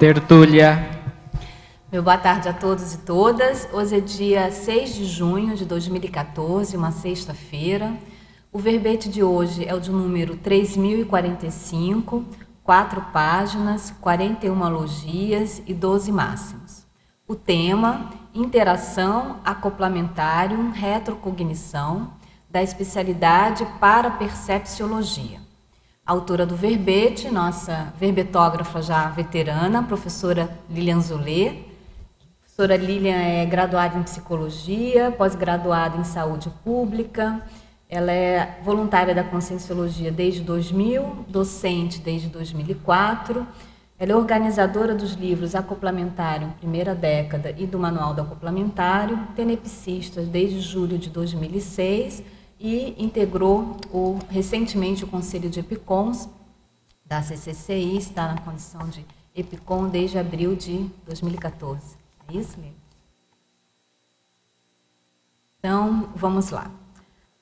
Tertúlia. Meu boa tarde a todos e todas. Hoje é dia 6 de junho de 2014, uma sexta-feira. O verbete de hoje é o de número 3045, 4 páginas, 41 logias e 12 máximos. O tema, interação, acoplamentário, retrocognição, da especialidade parapercepciologia. A autora do verbete, nossa verbetógrafa já veterana, professora Lilian Zolê. A professora Lilian é graduada em psicologia, pós-graduada em saúde pública. Ela é voluntária da Conscienciologia desde 2000, docente desde 2004. Ela é organizadora dos livros Acoplamentário, Primeira Década, e do Manual do Acoplamentário, tenepsista desde julho de 2006, e integrou recentemente o Conselho de EPICONs da CCCI, está na condição de EPICON desde abril de 2014. É isso, Lili? Então, vamos lá.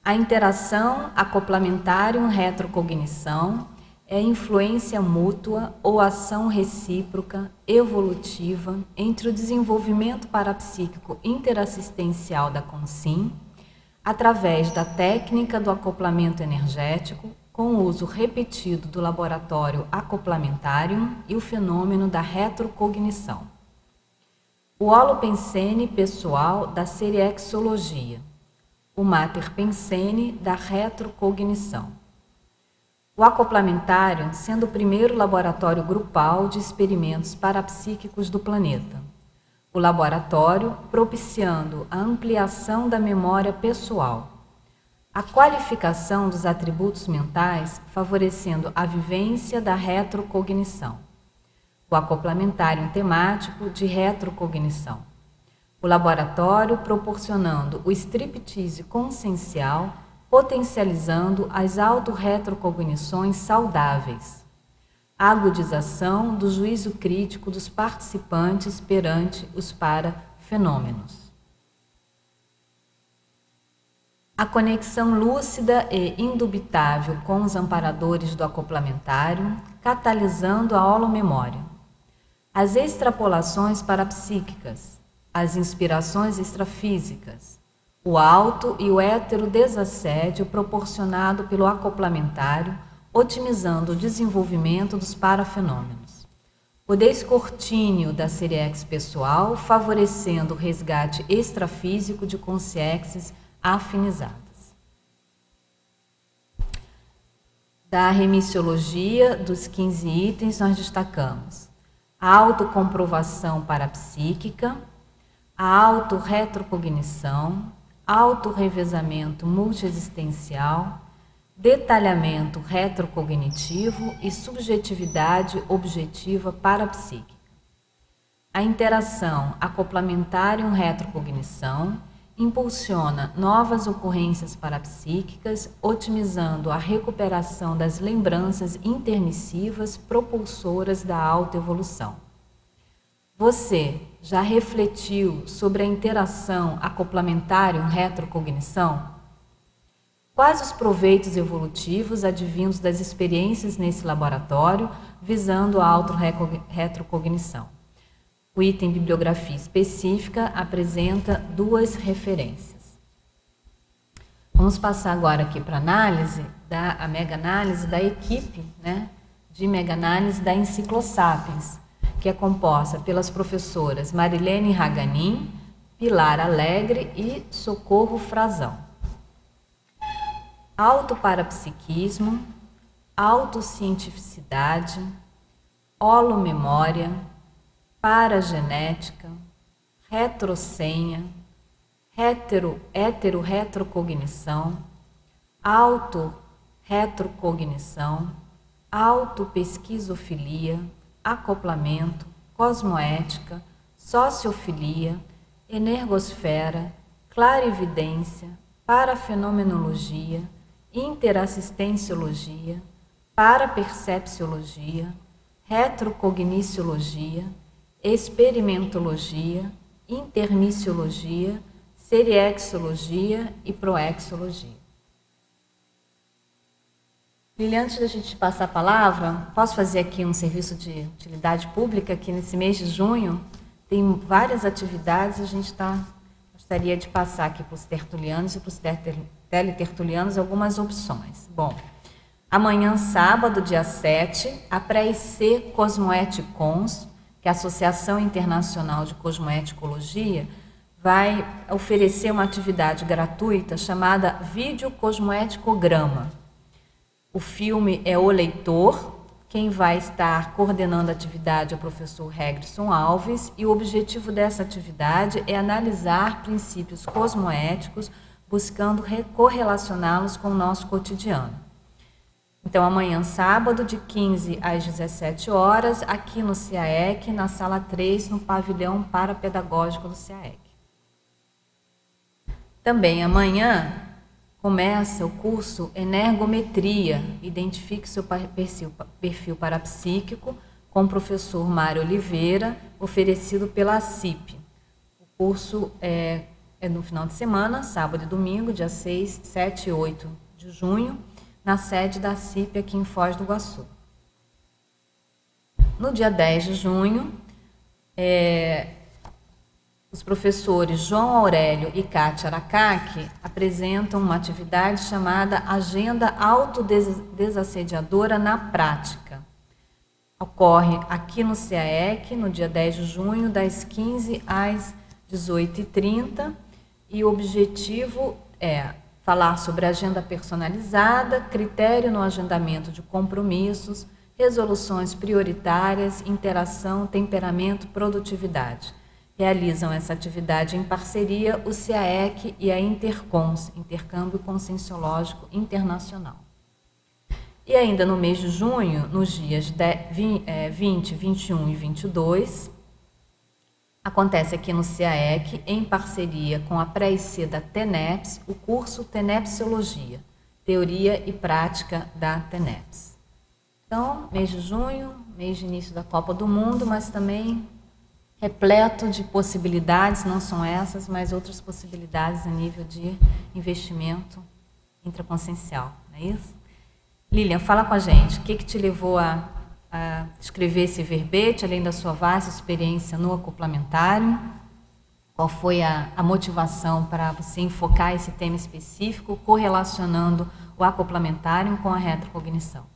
A interação, acoplamentário, retrocognição é influência mútua ou ação recíproca evolutiva entre o desenvolvimento parapsíquico interassistencial da Consim, através da técnica do acoplamento energético, com o uso repetido do laboratório Acoplamentário e o fenômeno da retrocognição. O holopensene pessoal da seriexologia, o mater pensene da retrocognição. O acoplamentário sendo o primeiro laboratório grupal de experimentos parapsíquicos do planeta. O laboratório propiciando a ampliação da memória pessoal, a qualificação dos atributos mentais, favorecendo a vivência da retrocognição. O acoplamentário temático de retrocognição. O laboratório proporcionando o striptease consciencial, potencializando as autorretrocognições saudáveis. A agudização do juízo crítico dos participantes perante os parafenômenos. A conexão lúcida e indubitável com os amparadores do acoplamentário, catalisando a holomemória. As extrapolações parapsíquicas, as inspirações extrafísicas, o auto e o heterodesassédio proporcionado pelo acoplamentário, otimizando o desenvolvimento dos parafenômenos. O descortínio da seriex pessoal, favorecendo o resgate extrafísico de consciências afinizadas. Da remissiologia, dos 15 itens, nós destacamos a autocomprovação parapsíquica, a autorretrocognição, autorrevezamento multiexistencial, detalhamento retrocognitivo e subjetividade objetiva parapsíquica. A interação acoplamentário-retrocognição impulsiona novas ocorrências parapsíquicas, otimizando a recuperação das lembranças intermissivas propulsoras da autoevolução. Você já refletiu sobre a interação acoplamentário-retrocognição? Quais os proveitos evolutivos advindos das experiências nesse laboratório, visando a autorretrocognição? O item bibliografia específica apresenta 2 referências. Vamos passar agora aqui para a mega-análise da equipe, de mega-análise da Enciclosapiens, que é composta pelas professoras Marilene Raganin, Pilar Alegre e Socorro Frazão. Autoparapsiquismo, autocientificidade, holomemória, paragenética, retrosenha, heterorretrocognição, autorretrocognição, autopesquizofilia, acoplamento, cosmoética, sociofilia, energosfera, clarividência, parafenomenologia, interassistenciologia, parapercepciologia, retrocogniciologia, experimentologia, intermissiologia, seriexologia e proexologia. Lilian, antes da gente passar a palavra, posso fazer aqui um serviço de utilidade pública, que nesse mês de junho tem várias atividades, a gente gostaria de passar aqui para os tertulianos e para os teletertulianos algumas opções. Bom, amanhã, sábado, dia 7, a pré-IC Cosmoeticons, que é a Associação Internacional de Cosmoeticologia, vai oferecer uma atividade gratuita chamada Vídeo Cosmoeticograma. O filme é O Leitor. Quem vai estar coordenando a atividade é o professor Regrisson Alves, e o objetivo dessa atividade é analisar princípios cosmoéticos, buscando correlacioná-los com o nosso cotidiano. Então, amanhã, sábado, de 15 às 17 horas, aqui no CAEC, na sala 3, no pavilhão parapedagógico do CAEC. Também amanhã começa o curso Energometria, identifique seu perfil parapsíquico, com o professor Mário Oliveira, oferecido pela CIP. O curso é no final de semana, sábado e domingo, dia 6, 7 e 8 de junho, na sede da CIP aqui em Foz do Iguaçu. No dia 10 de junho, os professores João Aurélio e Kátia Aracaki apresentam uma atividade chamada Agenda Autodesassediadora na Prática. Ocorre aqui no CAEC, no dia 10 de junho, das 15 às 18h30, e o objetivo é falar sobre agenda personalizada, critério no agendamento de compromissos, resoluções prioritárias, interação, temperamento, produtividade. Realizam essa atividade em parceria o CAEC e a Intercons, Intercâmbio Conscienciológico Internacional. E ainda no mês de junho, nos dias 20, 21 e 22, acontece aqui no CAEC, em parceria com a pré-IC da TENEPS, o curso Tenepsiologia, Teoria e Prática da TENEPS. Então, mês de junho, mês de início da Copa do Mundo, mas também repleto de possibilidades, não são essas, mas outras possibilidades a nível de investimento intraconsciencial, não é isso? Lilian, fala com a gente, o que te levou a escrever esse verbete, além da sua vasta experiência no acoplamentário? Qual foi a motivação para você enfocar esse tema específico, correlacionando o acoplamentário com a retrocognição?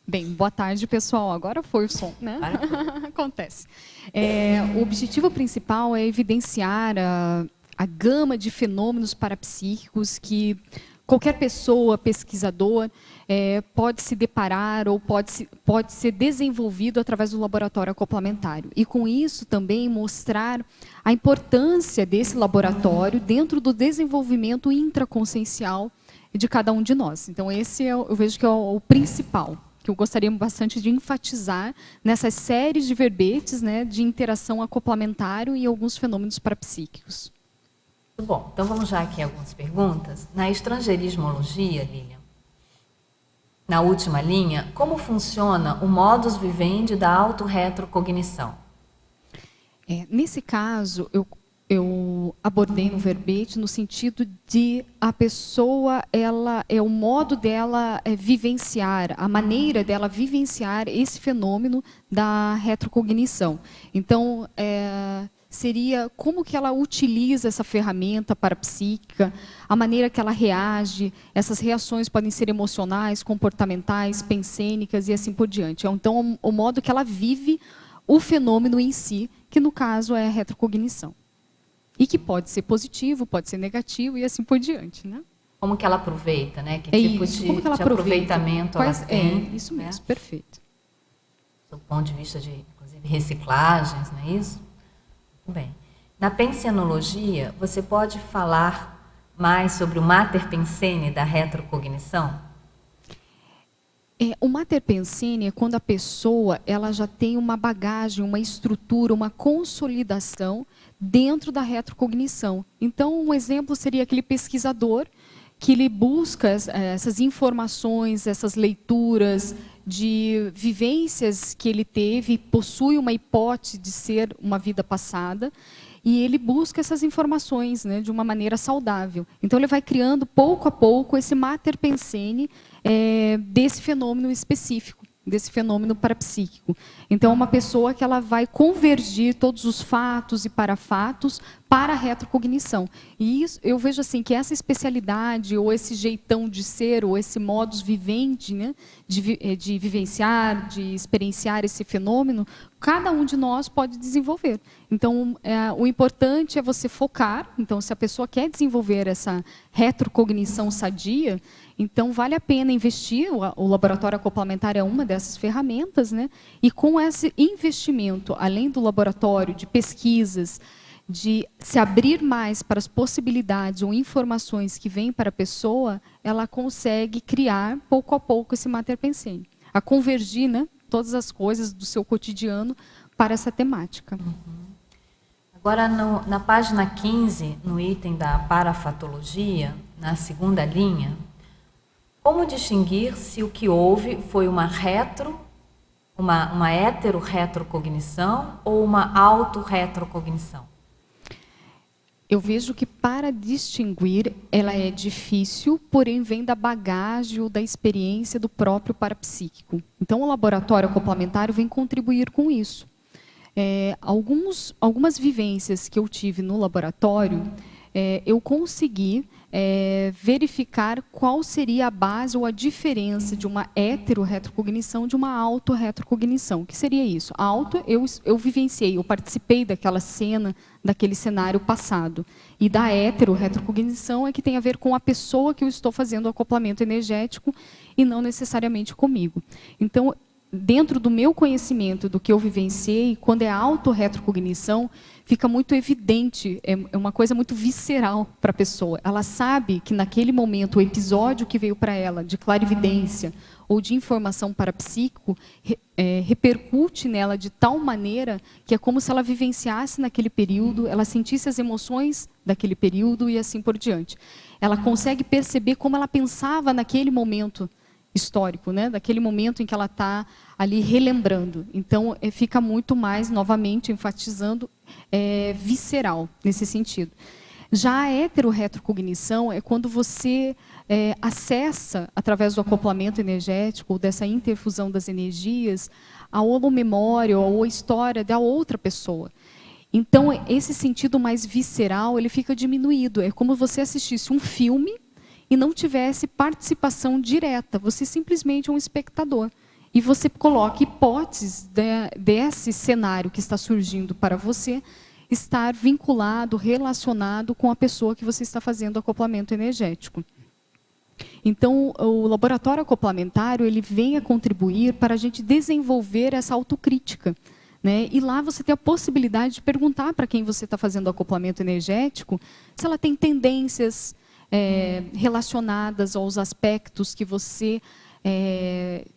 Bem, boa tarde, pessoal. Agora foi o som, né? Acontece. O objetivo principal é evidenciar a gama de fenômenos parapsíquicos que qualquer pessoa, pesquisador, pode se deparar ou pode ser desenvolvido através do laboratório acoplamentário. E com isso também mostrar a importância desse laboratório dentro do desenvolvimento intraconsciencial de cada um de nós. Então, esse eu vejo que é o principal, que eu gostaria bastante de enfatizar nessas séries de verbetes, né, de interação acoplamentário e alguns fenômenos parapsíquicos. Muito bom. Então, vamos já aqui a algumas perguntas. Na estrangeirismologia, Lilian, na última linha, como funciona o modus vivendi da autorretrocognição? Nesse caso, eu abordei no verbete no sentido de a pessoa, o modo dela vivenciar, a maneira dela vivenciar esse fenômeno da retrocognição. Então, seria como que ela utiliza essa ferramenta parapsíquica, a maneira que ela reage, essas reações podem ser emocionais, comportamentais, pensênicas e assim por diante. Então, o modo que ela vive o fenômeno em si, que no caso é a retrocognição. E que pode ser positivo, pode ser negativo e assim por diante, né? Como que ela aproveita, né? Que tipo de aproveitamento ela tem? Isso mesmo, né? Perfeito. Do ponto de vista de, inclusive, reciclagens, não é isso? Muito bem. Na pensenologia, você pode falar mais sobre o mater pensene da retrocognição? O mater pensene é quando a pessoa ela já tem uma bagagem, uma estrutura, uma consolidação dentro da retrocognição. Então, um exemplo seria aquele pesquisador que ele busca essas informações, essas leituras de vivências que ele teve, possui uma hipótese de ser uma vida passada, e ele busca essas informações, né, de uma maneira saudável. Então, ele vai criando, pouco a pouco, esse mater pensene desse fenômeno específico, desse fenômeno parapsíquico. Então, é uma pessoa que ela vai convergir todos os fatos e parafatos para a retrocognição. E isso, eu vejo assim que essa especialidade, ou esse jeitão de ser, ou esse modus vivendi, né, de vivenciar, de experienciar esse fenômeno, cada um de nós pode desenvolver. Então, o importante é você focar. Então, se a pessoa quer desenvolver essa retrocognição sadia, então vale a pena investir. O laboratório acoplamentar é uma dessas ferramentas, né? E com esse investimento, além do laboratório, de pesquisas, de se abrir mais para as possibilidades ou informações que vêm para a pessoa, ela consegue criar, pouco a pouco, esse mater pensene. A convergir, né, todas as coisas do seu cotidiano para essa temática. Agora, na página 15, no item da parafatologia, na segunda linha, como distinguir se o que houve foi uma hetero-retrocognição ou uma auto-retrocognição? Eu vejo que para distinguir, ela é difícil, porém vem da bagagem ou da experiência do próprio parapsíquico. Então, o laboratório acoplamentário vem contribuir com isso. Algumas vivências que eu tive no laboratório, eu consegui verificar qual seria a base ou a diferença de uma hetero-retrocognição de uma auto-retrocognição. O que seria isso? A auto, eu vivenciei, eu participei daquela cena, daquele cenário passado. E da hetero-retrocognição é que tem a ver com a pessoa que eu estou fazendo o acoplamento energético e não necessariamente comigo. Então, dentro do meu conhecimento, do que eu vivenciei, quando é auto-retrocognição, fica muito evidente, é uma coisa muito visceral para a pessoa. Ela sabe que naquele momento, o episódio que veio para ela, de clarividência ou de informação parapsíquico, repercute nela de tal maneira que é como se ela vivenciasse naquele período, ela sentisse as emoções daquele período e assim por diante. Ela consegue perceber como ela pensava naquele momento histórico, né? Daquele momento em que ela está ali relembrando. Então, fica muito mais, novamente, enfatizando, visceral, nesse sentido. Já a hetero-retrocognição é quando você acessa, através do acoplamento energético, ou dessa interfusão das energias, a holomemória ou a história da outra pessoa. Então, esse sentido mais visceral, ele fica diminuído. É como se você assistisse um filme e não tivesse participação direta, você simplesmente é um espectador. E você coloca hipóteses desse cenário que está surgindo para você estar vinculado, relacionado com a pessoa que você está fazendo acoplamento energético. Então, o laboratório acoplamentário, ele vem a contribuir para a gente desenvolver essa autocrítica, né? E lá você tem a possibilidade de perguntar para quem você está fazendo acoplamento energético se ela tem tendências relacionadas aos aspectos que você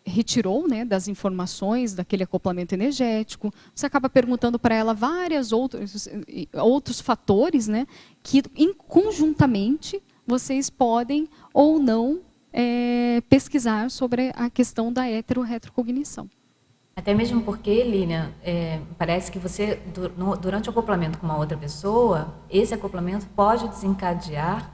retirou, né, das informações daquele acoplamento energético. Você acaba perguntando para ela vários outros fatores, né, que conjuntamente vocês podem ou não pesquisar sobre a questão da hetero-retrocognição. Até mesmo porque, Línia, parece que você, durante o acoplamento com uma outra pessoa, esse acoplamento pode desencadear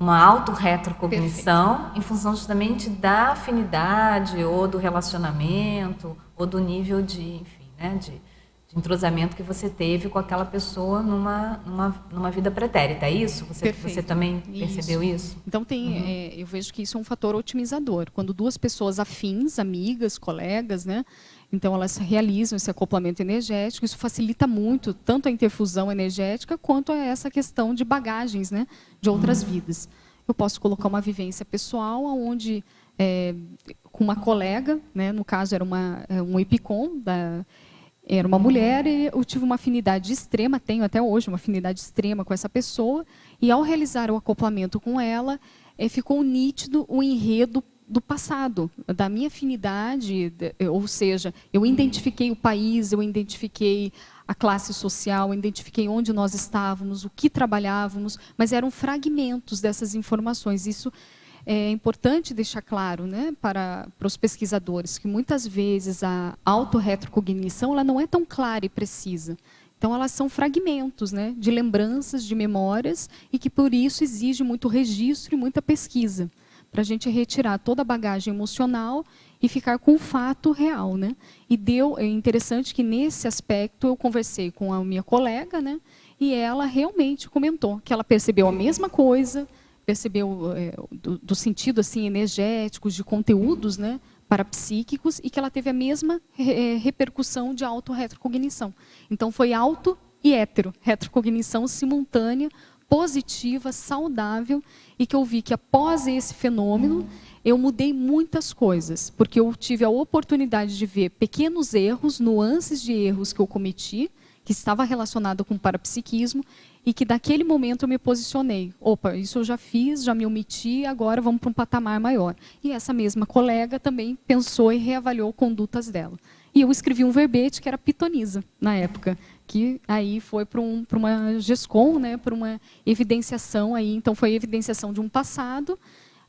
uma auto-retrocognição em função justamente da afinidade ou do relacionamento ou do nível de, enfim, né, de entrosamento que você teve com aquela pessoa numa vida pretérita. É isso? Você também percebeu isso? Então, eu vejo que isso é um fator otimizador. Quando duas pessoas afins, amigas, colegas, né, então elas realizam esse acoplamento energético, isso facilita muito tanto a interfusão energética quanto a essa questão de bagagens, né, de outras vidas. Eu posso colocar uma vivência pessoal onde, com uma colega, né, no caso era um EPICOM, era uma mulher, e eu tive uma afinidade extrema, tenho até hoje uma afinidade extrema com essa pessoa, e ao realizar o acoplamento com ela, ficou nítido o enredo do passado, da minha afinidade, ou seja, eu identifiquei o país, eu identifiquei a classe social, eu identifiquei onde nós estávamos, o que trabalhávamos, mas eram fragmentos dessas informações. Isso é importante deixar claro, né, para os pesquisadores, que muitas vezes a autorretrocognição ela não é tão clara e precisa. Então, elas são fragmentos, né, de lembranças, de memórias, e que, por isso, exige muito registro e muita pesquisa, para a gente retirar toda a bagagem emocional e ficar com o fato real. Né? E é interessante que, nesse aspecto, eu conversei com a minha colega, né, e ela realmente comentou que ela percebeu a mesma coisa, percebeu do sentido assim, energético, de conteúdos, né, parapsíquicos, e que ela teve a mesma repercussão de autorretrocognição. Então, foi auto e hétero, retrocognição simultânea, positiva, saudável, e que eu vi que após esse fenômeno, eu mudei muitas coisas, porque eu tive a oportunidade de ver pequenos erros, nuances de erros que eu cometi, que estava relacionado com o parapsiquismo, e que daquele momento eu me posicionei. Opa, isso eu já fiz, já me omiti, agora vamos para um patamar maior. E essa mesma colega também pensou e reavaliou condutas dela. E eu escrevi um verbete que era pitonisa, na época, que aí foi para uma GESCOM, né, para uma evidenciação. Aí, então, foi a evidenciação de um passado,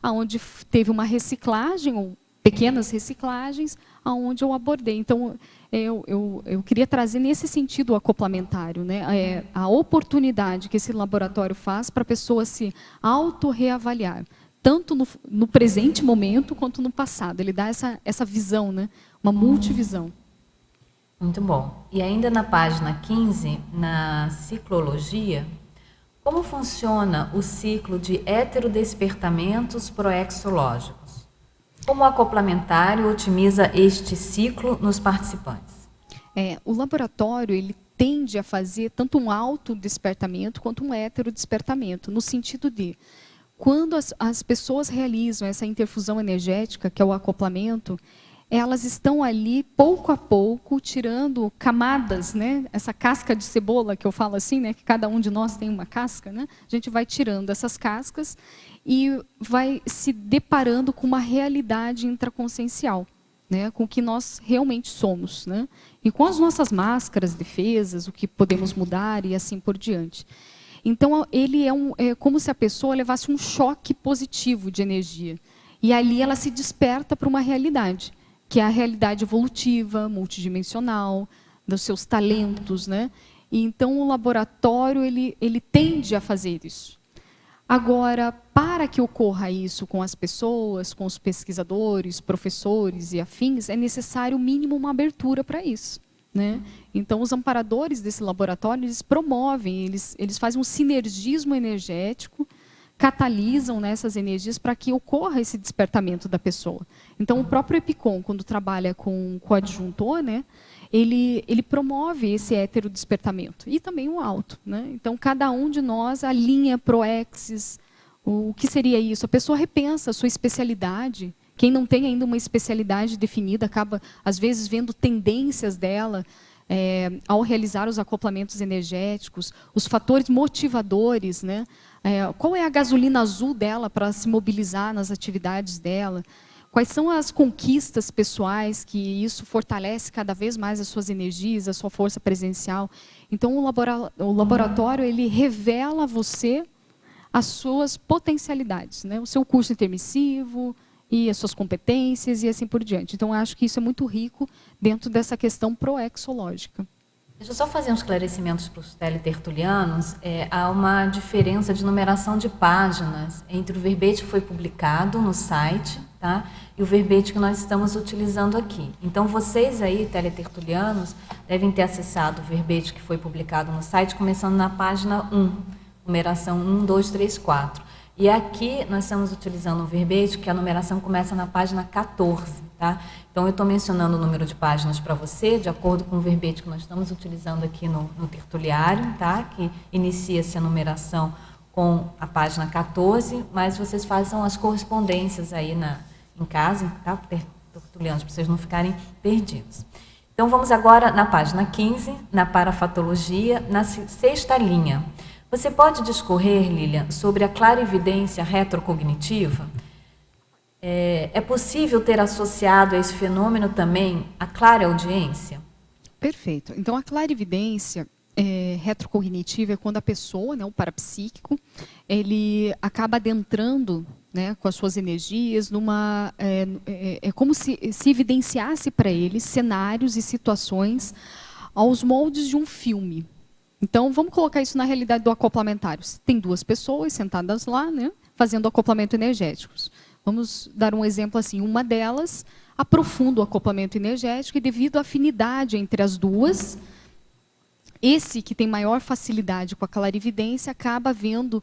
onde teve uma reciclagem, ou pequenas reciclagens, aonde eu abordei. Então, eu queria trazer nesse sentido o acoplamentário, né? A oportunidade que esse laboratório faz para a pessoa se autorreavaliar, tanto no presente momento quanto no passado. Ele dá essa visão, né? Uma multivisão. Muito bom. E ainda na página 15, na ciclologia, como funciona o ciclo de heterodespertamentos proexológicos? Como o acoplamentário otimiza este ciclo nos participantes? O laboratório ele tende a fazer tanto um autodespertamento quanto um heterodespertamento, no sentido de, quando as pessoas realizam essa interfusão energética, que é o acoplamento, elas estão ali, pouco a pouco, tirando camadas, né? Essa casca de cebola, que eu falo assim, né? Que cada um de nós tem uma casca, né? A gente vai tirando essas cascas e vai se deparando com uma realidade intraconsciencial, né? Com o que nós realmente somos, né? E com as nossas máscaras, defesas, o que podemos mudar e assim por diante. Então, ele é como se a pessoa levasse um choque positivo de energia. E ali ela se desperta para uma realidade, que é a realidade evolutiva, multidimensional, dos seus talentos, né? E então o laboratório ele tende a fazer isso. Agora, para que ocorra isso com as pessoas, com os pesquisadores, professores e afins, é necessário, mínimo, uma abertura para isso, né? Então, os amparadores desse laboratório, eles promovem, eles fazem um sinergismo energético, catalisam nessas energias para que ocorra esse despertamento da pessoa. Então, o próprio EPICOM, quando trabalha com coadjuntor, né, ele promove esse heterodespertamento e também o auto, né? Então, cada um de nós alinha proexis. O que seria isso? A pessoa repensa a sua especialidade. Quem não tem ainda uma especialidade definida acaba, às vezes, vendo tendências dela ao realizar os acoplamentos energéticos, os fatores motivadores, né? Qual é a gasolina azul dela para se mobilizar nas atividades dela? Quais são as conquistas pessoais que isso fortalece cada vez mais as suas energias, a sua força presencial? Então, o laboratório ele revela a você as suas potencialidades, né? O seu curso intermissivo e as suas competências e assim por diante. Então, eu acho que isso é muito rico dentro dessa questão proexológica. Deixa eu só fazer uns esclarecimentos para os teletertulianos. Há uma diferença de numeração de páginas entre o verbete que foi publicado no site, tá, e o verbete que nós estamos utilizando aqui. Então, vocês aí, teletertulianos, devem ter acessado o verbete que foi publicado no site, começando na página 1, numeração 1, 2, 3, 4. E aqui nós estamos utilizando um verbete que a numeração começa na página 14, tá? Então, eu estou mencionando o número de páginas para você, de acordo com o verbete que nós estamos utilizando aqui no tertuliário, tá? Que inicia-se a numeração com a página 14, mas vocês façam as correspondências aí em casa, tá? Tertulianos, para vocês não ficarem perdidos. Então, vamos agora na página 15, na parafatologia, na sexta linha. Você pode discorrer, Lilian, sobre a clarividência retrocognitiva? É possível ter associado a esse fenômeno também a clareaudiência? Perfeito. Então, a clarividência retrocognitiva é quando a pessoa, né, o parapsíquico, ele acaba adentrando, né, com as suas energias numa... É como se evidenciasse para ele cenários e situações aos moldes de um filme. Então, vamos colocar isso na realidade do acoplamentário. Tem duas pessoas sentadas lá, né, fazendo acoplamento energéticos. Vamos dar um exemplo assim. Uma delas aprofunda o acoplamento energético e, devido à afinidade entre as duas, esse que tem maior facilidade com a clarividência acaba vendo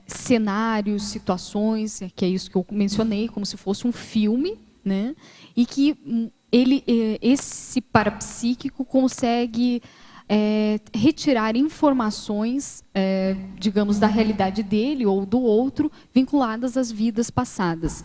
cenários, situações, que é isso que eu mencionei, como se fosse um filme, né, e que esse parapsíquico consegue retirar informações, digamos, da realidade dele ou do outro, vinculadas às vidas passadas.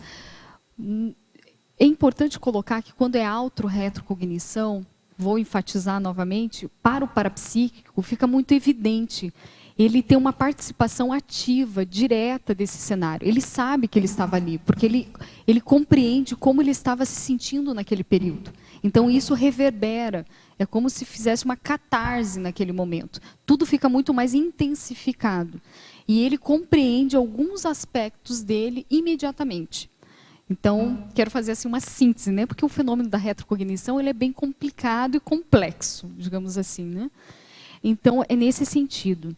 É importante colocar que quando é auto-retrocognição, vou enfatizar novamente, para o parapsíquico fica muito evidente. Ele tem uma participação ativa, direta desse cenário. Ele sabe que ele estava ali, porque ele compreende como ele estava se sentindo naquele período. Então, isso reverbera. É como se fizesse uma catarse naquele momento. Tudo fica muito mais intensificado. E ele compreende alguns aspectos dele imediatamente. Então, quero fazer assim uma síntese, né? Porque o fenômeno da retrocognição ele é bem complicado e complexo, digamos assim, né? Então, é nesse sentido.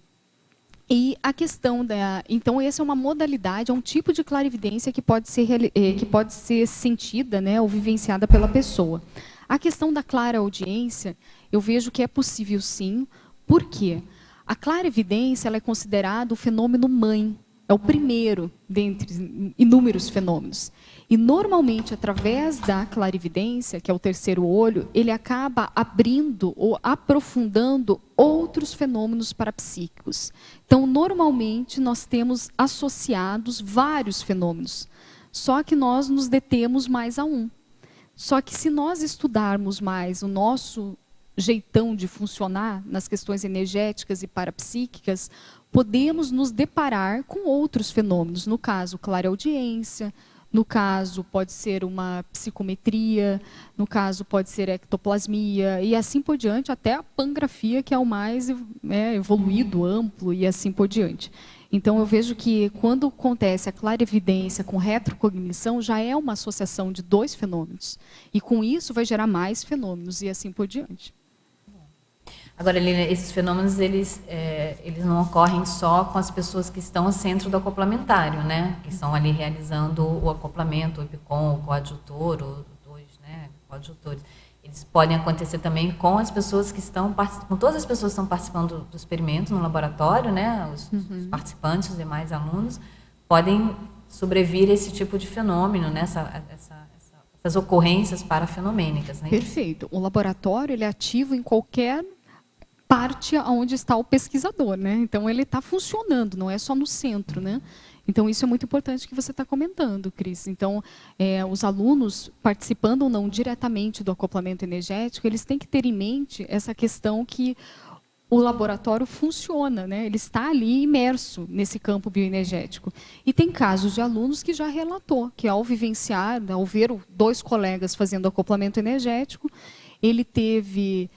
E a questão então, essa é uma modalidade, é um tipo de clarividência que pode ser sentida, né, ou vivenciada pela pessoa. A questão da clareaudiência, eu vejo que é possível sim. Por quê? A clarividência ela é considerada o fenômeno mãe. É o primeiro dentre inúmeros fenômenos. E, normalmente, através da clarividência, que é o terceiro olho, ele acaba abrindo ou aprofundando outros fenômenos parapsíquicos. Então, normalmente, nós temos associados vários fenômenos, só que nós nos detemos mais a um. Só que, se nós estudarmos mais o nosso jeitão de funcionar nas questões energéticas e parapsíquicas, podemos nos deparar com outros fenômenos. No caso, clareaudiência, no caso, pode ser uma psicometria, no caso, pode ser ectoplasmia, e assim por diante, até a pangrafia, que é o mais evoluído, amplo, e assim por diante. Então, eu vejo que quando acontece a clarividência com retrocognição, já é uma associação de dois fenômenos. E com isso vai gerar mais fenômenos, e assim por diante. Agora, Lina, esses fenômenos, eles não ocorrem só com as pessoas que estão no centro do acoplamentário, né? Que estão ali realizando o acoplamento, o EPICOM, o coadjutor, ou dois, né, coadjutores. Eles podem acontecer também com as pessoas que estão, com todas as pessoas que estão participando do experimento no laboratório, né? Os participantes, os demais alunos, podem sobrevir a esse tipo de fenômeno, né? Essas ocorrências parafenomênicas, né? Perfeito. O laboratório ele é ativo em qualquer parte onde está o pesquisador, né? Então ele está funcionando, não é só no centro, né? Então isso é muito importante que você está comentando, Cris. Então os alunos participando ou não diretamente do acoplamento energético, eles têm que ter em mente essa questão que o laboratório funciona, né? Ele está ali imerso nesse campo bioenergético. E tem casos de alunos que já relatou que ao vivenciar, ao ver dois colegas fazendo acoplamento energético, ele teve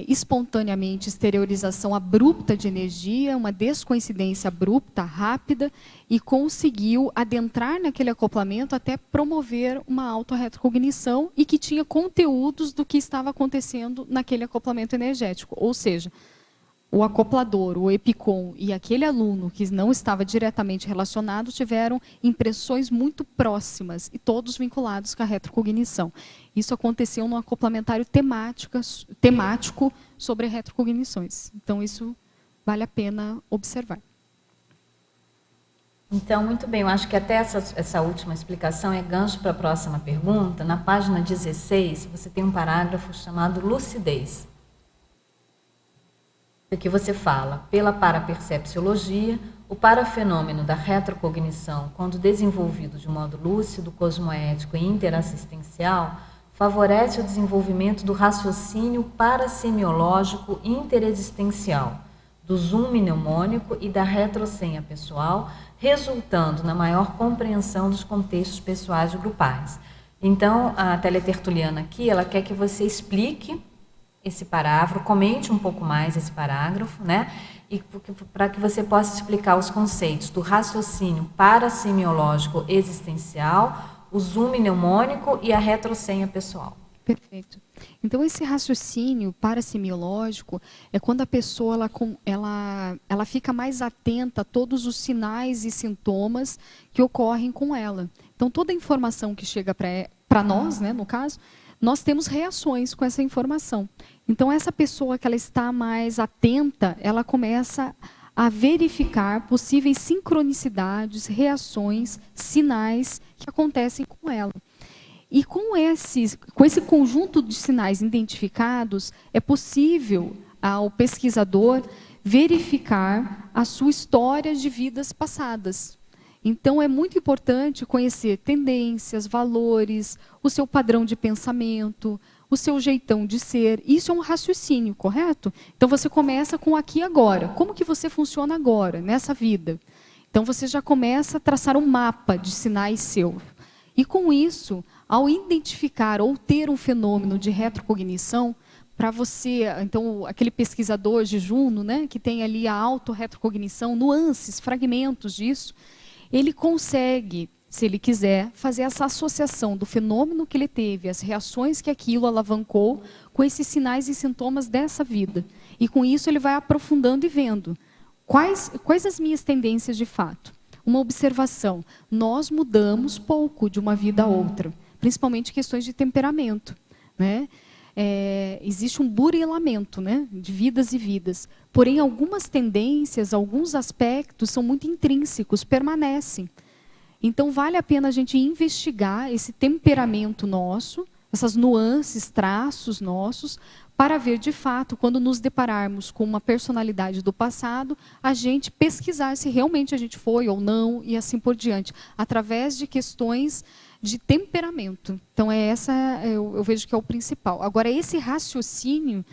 espontaneamente exteriorização abrupta de energia, uma descoincidência abrupta, rápida, e conseguiu adentrar naquele acoplamento até promover uma autorretrocognição e que tinha conteúdos do que estava acontecendo naquele acoplamento energético. Ou seja, o acoplador, o EPICOM e aquele aluno que não estava diretamente relacionado tiveram impressões muito próximas e todos vinculados com a retrocognição. Isso aconteceu num acoplamentário temático sobre retrocognições. Então, isso vale a pena observar. Então, muito bem, eu acho que até essa última explicação é gancho para a próxima pergunta. Na página 16, você tem um parágrafo chamado lucidez. Que você fala, pela parapercepciologia, o parafenômeno da retrocognição, quando desenvolvido de modo lúcido, cosmoético e interassistencial, favorece o desenvolvimento do raciocínio parasemiológico interexistencial, do zoom mnemônico e da retrosenha pessoal, resultando na maior compreensão dos contextos pessoais e grupais. Então, a teletertuliana aqui, ela quer que você explique esse parágrafo, comente um pouco mais esse parágrafo, né? E para que você possa explicar os conceitos do raciocínio parasemiológico existencial, o zoom mnemônico e a retrosenha pessoal. Perfeito. Então, esse raciocínio parasemiológico é quando a pessoa ela fica mais atenta a todos os sinais e sintomas que ocorrem com ela. Então, toda a informação que chega para nós, né, no caso, nós temos reações com essa informação. Então, essa pessoa que ela está mais atenta, ela começa a verificar possíveis sincronicidades, reações, sinais que acontecem com ela. E com esse conjunto de sinais identificados, é possível ao pesquisador verificar a sua história de vidas passadas. Então, é muito importante conhecer tendências, valores, o seu padrão de pensamento, o seu jeitão de ser. Isso é um raciocínio, correto? Então, você começa com aqui e agora. Como que você funciona agora, nessa vida? Então, você já começa a traçar um mapa de sinais seu. E com isso, ao identificar ou ter um fenômeno de retrocognição, para você, então, aquele pesquisador de Juno, né, que tem ali a autorretrocognição, nuances, fragmentos disso, ele consegue, se ele quiser, fazer essa associação do fenômeno que ele teve, as reações que aquilo alavancou, com esses sinais e sintomas dessa vida. E com isso ele vai aprofundando e vendo quais as minhas tendências de fato. Uma observação, nós mudamos pouco de uma vida a outra, principalmente questões de temperamento, né? Existe um burilamento, né, de vidas e vidas. Porém, algumas tendências, alguns aspectos são muito intrínsecos, permanecem. Então, vale a pena a gente investigar esse temperamento nosso, essas nuances, traços nossos, para ver, de fato, quando nos depararmos com uma personalidade do passado, a gente pesquisar se realmente a gente foi ou não, e assim por diante, através de questões de temperamento. Então, eu vejo que é o principal. Agora, esse raciocínio,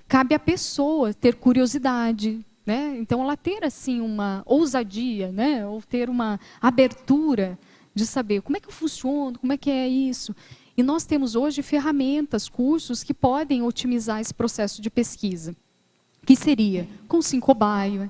cabe à pessoa ter curiosidade, né? Então, ela ter assim, uma ousadia, né? Ou ter uma abertura de saber como é que eu funciono, como é que é isso. E nós temos hoje ferramentas, cursos que podem otimizar esse processo de pesquisa. Que seria com Syncobaio,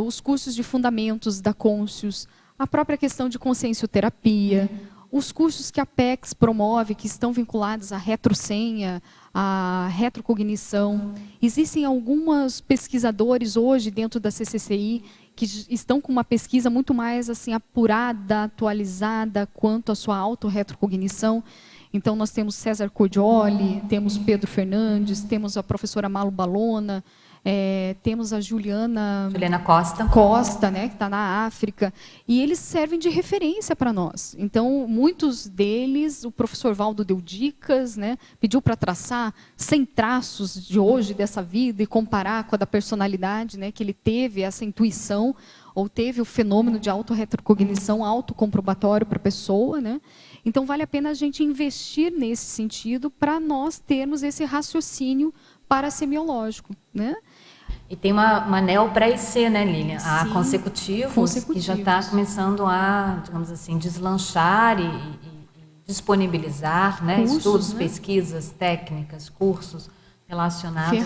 os cursos de fundamentos da Conscius, a própria questão de consciencioterapia, os cursos que a Apex promove, que estão vinculados à retrosenha, à retrocognição. Existem alguns pesquisadores hoje dentro da CCCI que estão com uma pesquisa muito mais assim, apurada, atualizada quanto à sua autorretrocognição. Então, nós temos César Cordioli, temos Pedro Fernandes, temos a professora Malu Balona, temos a Juliana Costa, né, que está na África, e eles servem de referência para nós. Então, muitos deles, o professor Valdo deu dicas, né, pediu para traçar 100 traços de hoje, dessa vida, e comparar com a da personalidade, né, que ele teve essa intuição, ou teve o fenômeno de autorretrocognição autocomprobatório para a pessoa, né? Então, vale a pena a gente investir nesse sentido para nós termos esse raciocínio parasemiológico, né? E tem uma neo pré-IC, né, Lilian? A consecutivos, que já está começando a, digamos assim, deslanchar e disponibilizar, né, cursos, estudos, né? Pesquisas, técnicas, cursos relacionados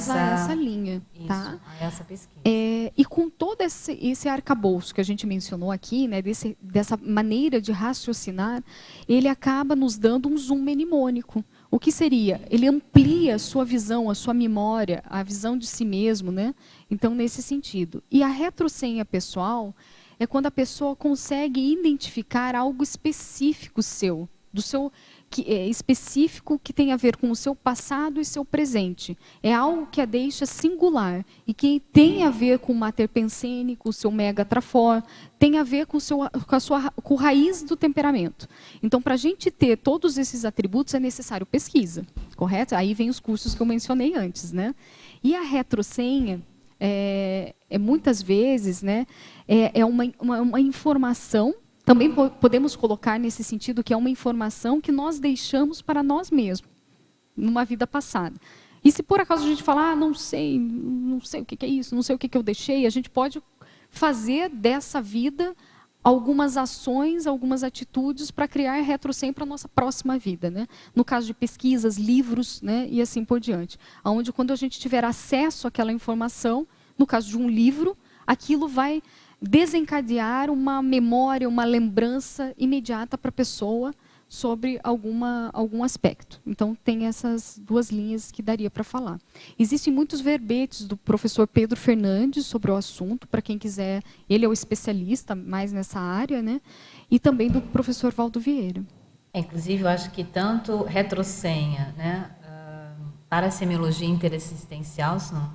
a essa linha, isso, tá? A essa pesquisa. E com todo esse arcabouço que a gente mencionou aqui, né, dessa maneira de raciocinar, ele acaba nos dando um zoom mnemônico. O que seria? Ele amplia a sua visão, a sua memória, a visão de si mesmo, né? Então, nesse sentido. E a retrosenha pessoal é quando a pessoa consegue identificar algo específico seu, específico que tem a ver com o seu passado e seu presente. É algo que a deixa singular e que tem a ver com o mater pensene, com o seu mega trafor, tem a ver com a raiz do temperamento. Então, para a gente ter todos esses atributos, é necessário pesquisa, correto? Aí vem os cursos que eu mencionei antes, né? E a retrosenha, muitas vezes, né, é uma informação. Também podemos colocar nesse sentido que é uma informação que nós deixamos para nós mesmos, numa vida passada. E se por acaso a gente falar, não sei o que é isso, não sei o que eu deixei, a gente pode fazer dessa vida algumas ações, algumas atitudes para criar retrocem para a nossa próxima vida, né? No caso de pesquisas, livros, né? E assim por diante. Onde quando a gente tiver acesso àquela informação, no caso de um livro, aquilo vai desencadear uma memória, uma lembrança imediata para a pessoa sobre algum aspecto. Então, tem essas duas linhas que daria para falar. Existem muitos verbetes do professor Pedro Fernandes sobre o assunto, para quem quiser, ele é o especialista mais nessa área, né? E também do professor Valdo Vieira. Inclusive, eu acho que tanto retrosenha, né, para a semiologia interassistencial, se não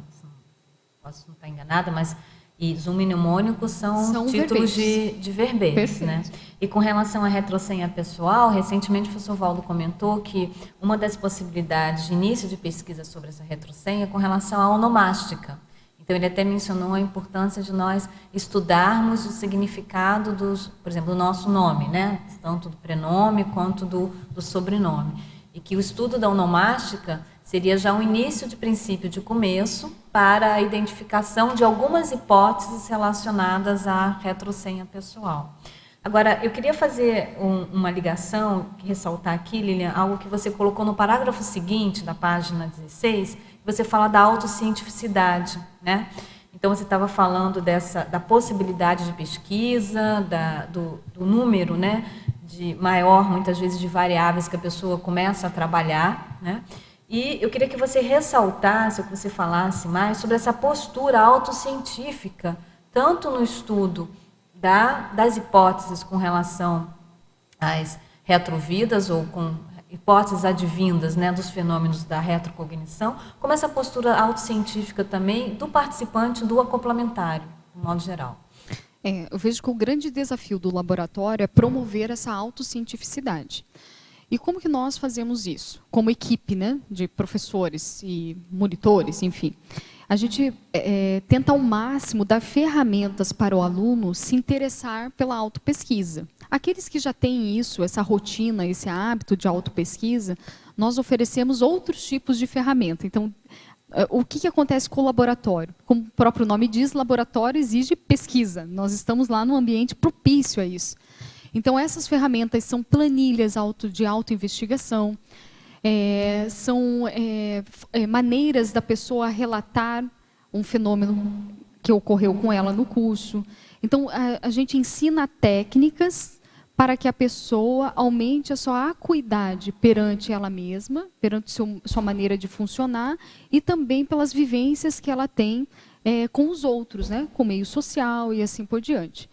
posso não estar enganada, mas e zoom mnemônico são títulos de verbetes, né? E com relação à retrosenha pessoal, recentemente o professor Valdo comentou que uma das possibilidades de início de pesquisa sobre essa retrosenha é com relação à onomástica. Então, ele até mencionou a importância de nós estudarmos o significado, por exemplo, do nosso nome, né? Tanto do prenome quanto do sobrenome. E que o estudo da onomástica seria já um início de princípio de começo para a identificação de algumas hipóteses relacionadas à retrosenha pessoal. Agora, eu queria fazer uma ligação, ressaltar aqui, Lilian, algo que você colocou no parágrafo seguinte, da página 16, você fala da autocientificidade, né? Então, você estava falando da possibilidade de pesquisa, do número, né, maior, muitas vezes, de variáveis que a pessoa começa a trabalhar, né? E eu queria que você ressaltasse, ou que você falasse mais sobre essa postura autocientífica, tanto no estudo das hipóteses com relação às retrovidas, ou com hipóteses advindas, né, dos fenômenos da retrocognição, como essa postura autocientífica também do participante do acoplamentário, de modo geral. Eu vejo que o grande desafio do laboratório é promover essa autocientificidade. E como que nós fazemos isso? Como equipe, né, de professores e monitores, enfim. A gente tenta ao máximo dar ferramentas para o aluno se interessar pela autopesquisa. Aqueles que já têm isso, essa rotina, esse hábito de autopesquisa, nós oferecemos outros tipos de ferramenta. Então, o que acontece com o laboratório? Como o próprio nome diz, laboratório exige pesquisa. Nós estamos lá num ambiente propício a isso. Então, essas ferramentas são planilhas de autoinvestigação, são maneiras da pessoa relatar um fenômeno que ocorreu com ela no curso. Então, a gente ensina técnicas para que a pessoa aumente a sua acuidade perante ela mesma, perante sua maneira de funcionar, e também pelas vivências que ela tem com os outros, né, com o meio social e assim por diante.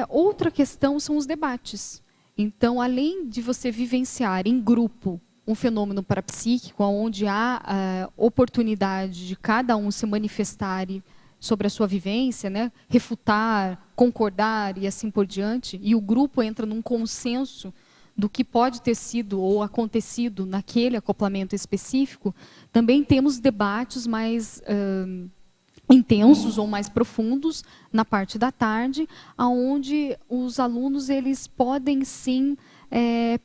Outra questão são os debates. Então, além de você vivenciar em grupo um fenômeno parapsíquico, onde há a oportunidade de cada um se manifestar sobre a sua vivência, né, refutar, concordar e assim por diante, e o grupo entra num consenso do que pode ter sido ou acontecido naquele acoplamento específico, também temos debates mais intensos ou mais profundos na parte da tarde, onde os alunos eles podem sim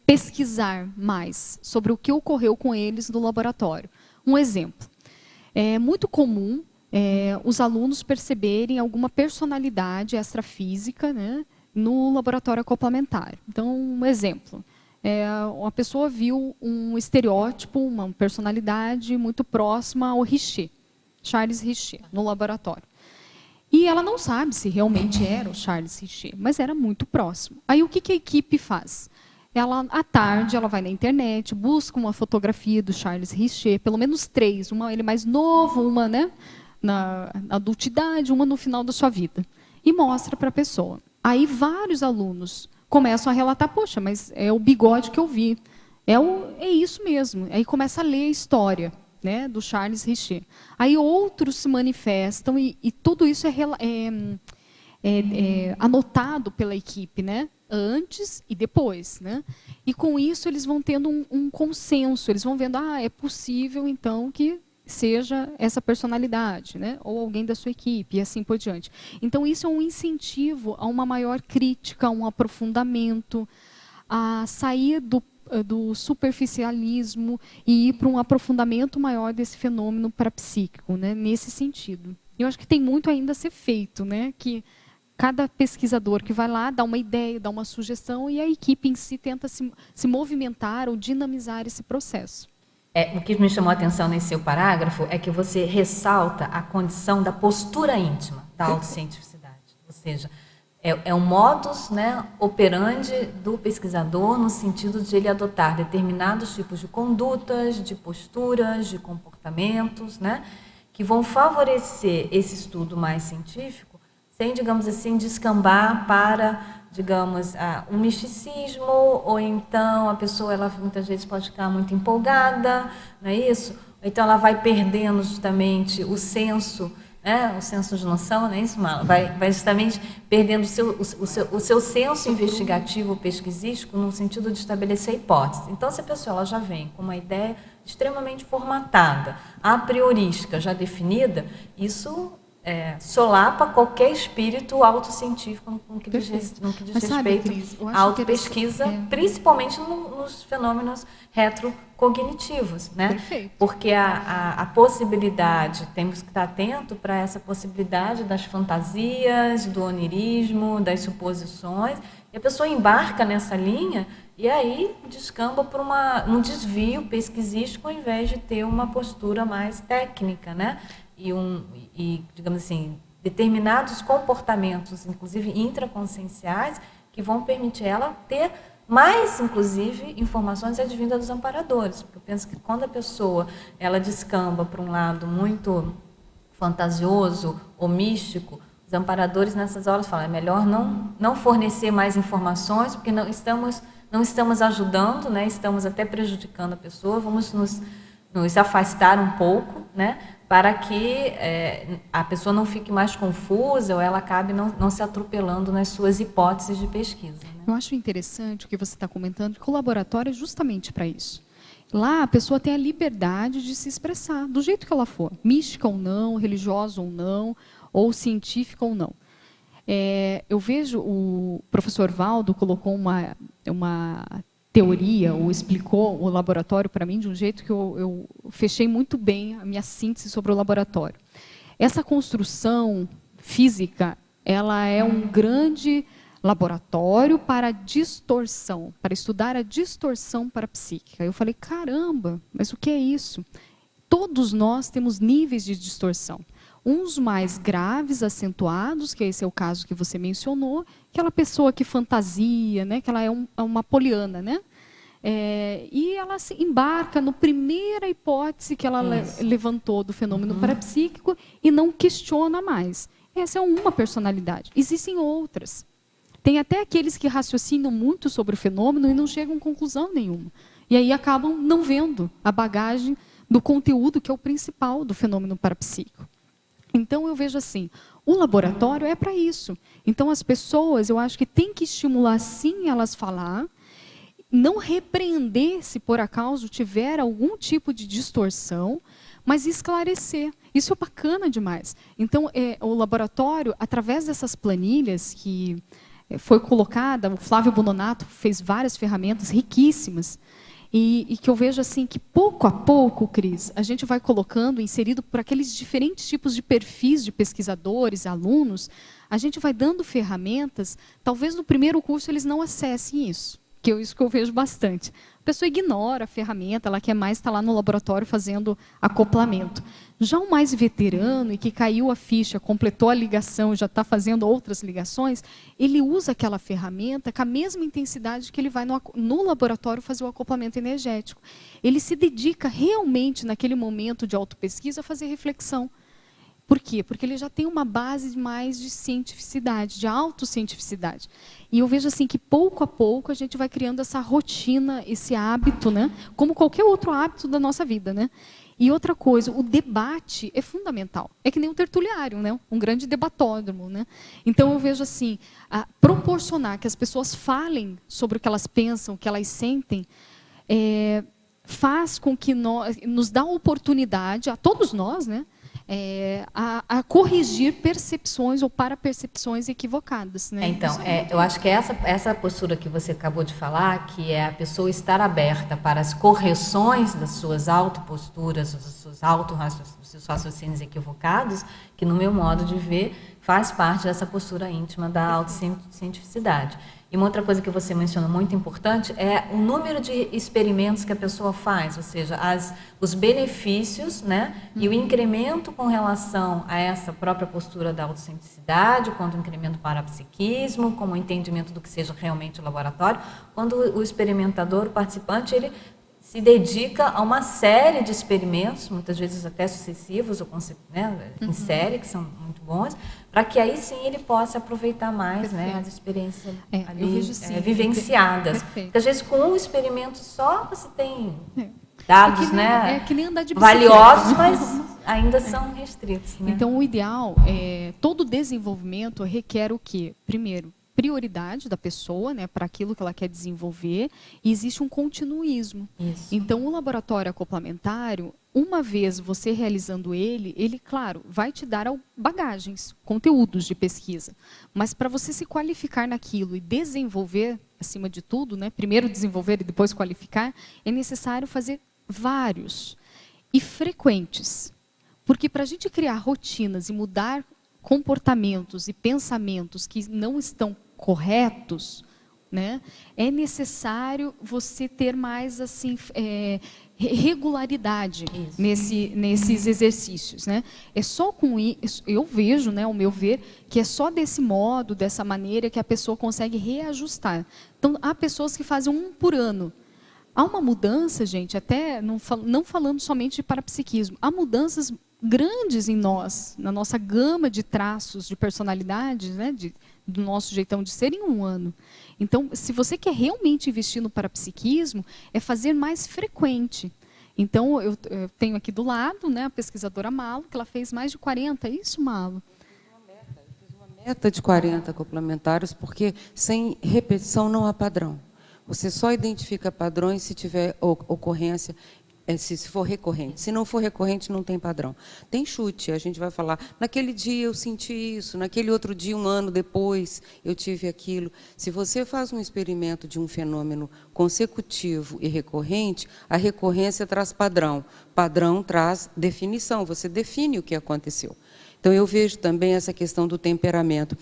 pesquisar mais sobre o que ocorreu com eles no laboratório. Um exemplo, é muito comum os alunos perceberem alguma personalidade extrafísica, né, no laboratório acoplamentar. Então, um exemplo, uma pessoa viu um estereótipo, uma personalidade muito próxima ao Richer, Charles Richer, no laboratório. E ela não sabe se realmente era o Charles Richer, mas era muito próximo. Aí o que a equipe faz? À tarde, ela vai na internet, busca uma fotografia do Charles Richer, pelo menos 3, uma ele mais novo, uma, né, na adultidade, uma no final da sua vida, e mostra para a pessoa. Aí vários alunos começam a relatar, poxa, mas é o bigode que eu vi, é isso mesmo. Aí começa a ler a história, né, do Charles Richer. Aí outros se manifestam e tudo isso anotado pela equipe, né, antes e depois, né? E com isso eles vão tendo um consenso, eles vão vendo, é possível então que seja essa personalidade, né, ou alguém da sua equipe e assim por diante. Então isso é um incentivo a uma maior crítica, a um aprofundamento, a sair do superficialismo e ir para um aprofundamento maior desse fenômeno parapsíquico, né, nesse sentido. Eu acho que tem muito ainda a ser feito, né, que cada pesquisador que vai lá dá uma ideia, dá uma sugestão e a equipe em si tenta se movimentar ou dinamizar esse processo. O que me chamou a atenção nesse seu parágrafo é que você ressalta a condição da postura íntima da autocientificidade. Ou seja, é um modus, né, operandi do pesquisador no sentido de ele adotar determinados tipos de condutas, de posturas, de comportamentos, né, que vão favorecer esse estudo mais científico, sem, digamos assim, descambar para, digamos, um misticismo, ou então a pessoa, ela muitas vezes pode ficar muito empolgada, não é isso? Ou então ela vai perdendo justamente o senso de noção, não é isso, Mala? Vai justamente perdendo o seu senso investigativo, pesquisístico, no sentido de estabelecer hipóteses. Então, se a pessoa ela já vem com uma ideia extremamente formatada, a priorística já definida, isso solapa qualquer espírito autocientífico no que diz respeito à autopesquisa, principalmente nos fenômenos retrocognitivos, né? Perfeito. Porque a possibilidade, temos que estar atento para essa possibilidade das fantasias, do onirismo, das suposições, e a pessoa embarca nessa linha e aí descamba por um desvio pesquisístico ao invés de ter uma postura mais técnica, né? E, digamos assim, determinados comportamentos, inclusive intraconscienciais, que vão permitir ela ter mais, inclusive, informações advindas dos amparadores. Porque eu penso que quando a pessoa ela descamba para um lado muito fantasioso ou místico, os amparadores nessas horas falam, é melhor não fornecer mais informações, porque não estamos ajudando, né? Estamos até prejudicando a pessoa, vamos nos afastar um pouco, né? Para que a pessoa não fique mais confusa ou ela acabe não se atropelando nas suas hipóteses de pesquisa. Né? Eu acho interessante o que você está comentando, que o laboratório é justamente para isso. Lá a pessoa tem a liberdade de se expressar, do jeito que ela for, mística ou não, religiosa ou não, ou científica ou não. Eu vejo, o professor Valdo colocou uma teoria, ou explicou o laboratório para mim de um jeito que eu fechei muito bem a minha síntese sobre o laboratório. Essa construção física, ela é um grande laboratório para distorção, para estudar a distorção parapsíquica. Eu falei, caramba, mas o que é isso? Todos nós temos níveis de distorção. Uns mais graves, acentuados, que esse é o caso que você mencionou, aquela pessoa que fantasia, né, que ela é uma poliana, né? E ela se embarca na primeira hipótese que ela levantou do fenômeno parapsíquico e não questiona mais. Essa é uma personalidade. Existem outras. Tem até aqueles que raciocinam muito sobre o fenômeno e não chegam a conclusão nenhuma. E aí acabam não vendo a bagagem do conteúdo que é o principal do fenômeno parapsíquico. Então, eu vejo assim, o laboratório é para isso. Então, as pessoas, eu acho que tem que estimular, sim, elas falar, não repreender se por acaso tiver algum tipo de distorção, mas esclarecer. Isso é bacana demais. Então, o laboratório, através dessas planilhas que foi colocada, o Flávio Bononato fez várias ferramentas riquíssimas, e que eu vejo assim que pouco a pouco, Cris, a gente vai colocando, inserido por aqueles diferentes tipos de perfis de pesquisadores, alunos, a gente vai dando ferramentas, talvez no primeiro curso eles não acessem isso, que é isso que eu vejo bastante. A pessoa ignora a ferramenta, ela quer mais estar lá no laboratório fazendo acoplamento. Já o mais veterano e que caiu a ficha, completou a ligação e já está fazendo outras ligações, ele usa aquela ferramenta com a mesma intensidade que ele vai no laboratório fazer o acoplamento energético. Ele se dedica realmente, naquele momento de autopesquisa, a fazer reflexão. Por quê? Porque ele já tem uma base mais de cientificidade, de autocientificidade. E eu vejo assim que pouco a pouco a gente vai criando essa rotina, esse hábito, né? Como qualquer outro hábito da nossa vida, né? E outra coisa, o debate é fundamental. É que nem um tertuliário, né? Um grande debatódromo, né? Então eu vejo assim, proporcionar que as pessoas falem sobre o que elas pensam, o que elas sentem, faz com que nos dá a oportunidade, a todos nós, né? a corrigir percepções ou parapercepções equivocadas. Né? Então, eu acho que essa postura que você acabou de falar, que é a pessoa estar aberta para as correções das suas autoposturas, dos seus raciocínios equivocados, que no meu modo de ver faz parte dessa postura íntima da autocientificidade. E uma outra coisa que você mencionou muito importante é o número de experimentos que a pessoa faz, ou seja, os benefícios, né, e o incremento com relação a essa própria postura da autocientificidade, quanto o incremento para o psiquismo, como o entendimento do que seja realmente o laboratório, quando o experimentador, o participante, ele se dedica a uma série de experimentos, muitas vezes até sucessivos, ou né, em série, que são muito bons, para que aí sim ele possa aproveitar mais, né, as experiências ali, vivenciadas. Porque às vezes com um experimento só você tem dados, né, que nem andar de bicicleta, valiosos, mas ainda são restritos. Né? Então o ideal todo desenvolvimento requer o quê? Primeiro, prioridade da pessoa, né, para aquilo que ela quer desenvolver, e existe um continuismo. Isso. Então, o laboratório acoplamentário, uma vez você realizando ele, claro, vai te dar bagagens, conteúdos de pesquisa. Mas para você se qualificar naquilo e desenvolver, acima de tudo, né, primeiro desenvolver e depois qualificar, é necessário fazer vários e frequentes. Porque para a gente criar rotinas e mudar comportamentos e pensamentos que não estão corretos, né, é necessário você ter mais assim regularidade nesses exercícios, né? É só com isso, eu vejo, né, ao meu ver, que é só desse modo, dessa maneira que a pessoa consegue reajustar. Então, há pessoas que fazem um por ano. Há uma mudança, gente, até não falando somente de parapsiquismo, há mudanças grandes em nós, na nossa gama de traços, de personalidades, né, do nosso jeitão de ser em um ano. Então, se você quer realmente investir no parapsiquismo, é fazer mais frequente. Então, eu tenho aqui do lado, né, a pesquisadora Malo, que ela fez mais de 40, é isso, Malo? Eu fiz uma meta de 40 complementares, porque sem repetição não há padrão. Você só identifica padrões se tiver ocorrência, se for recorrente. Se não for recorrente, não tem padrão. Tem chute, a gente vai falar, naquele dia eu senti isso, naquele outro dia, um ano depois, eu tive aquilo. Se você faz um experimento de um fenômeno consecutivo e recorrente, a recorrência traz padrão. Padrão traz definição, você define o que aconteceu. Então, eu vejo também essa questão do temperamento.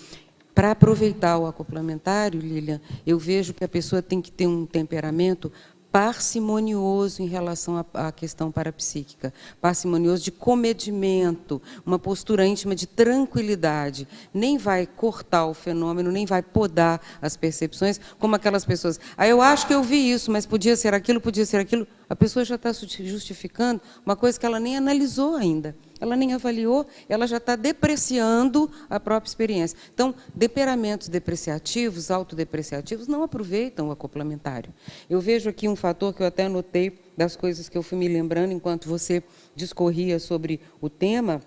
Para aproveitar o acoplamentário, Lilian, eu vejo que a pessoa tem que ter um temperamento parcimonioso em relação à questão parapsíquica, parcimonioso de comedimento, uma postura íntima de tranquilidade. Nem vai cortar o fenômeno, nem vai podar as percepções, como aquelas pessoas. Eu acho que eu vi isso, mas podia ser aquilo, podia ser aquilo. A pessoa já está justificando uma coisa que ela nem analisou ainda. Ela nem avaliou, ela já está depreciando a própria experiência. Então, temperamentos depreciativos, autodepreciativos, não aproveitam o acoplamentário. Eu vejo aqui um fator que eu até anotei das coisas que eu fui me lembrando enquanto você discorria sobre o tema,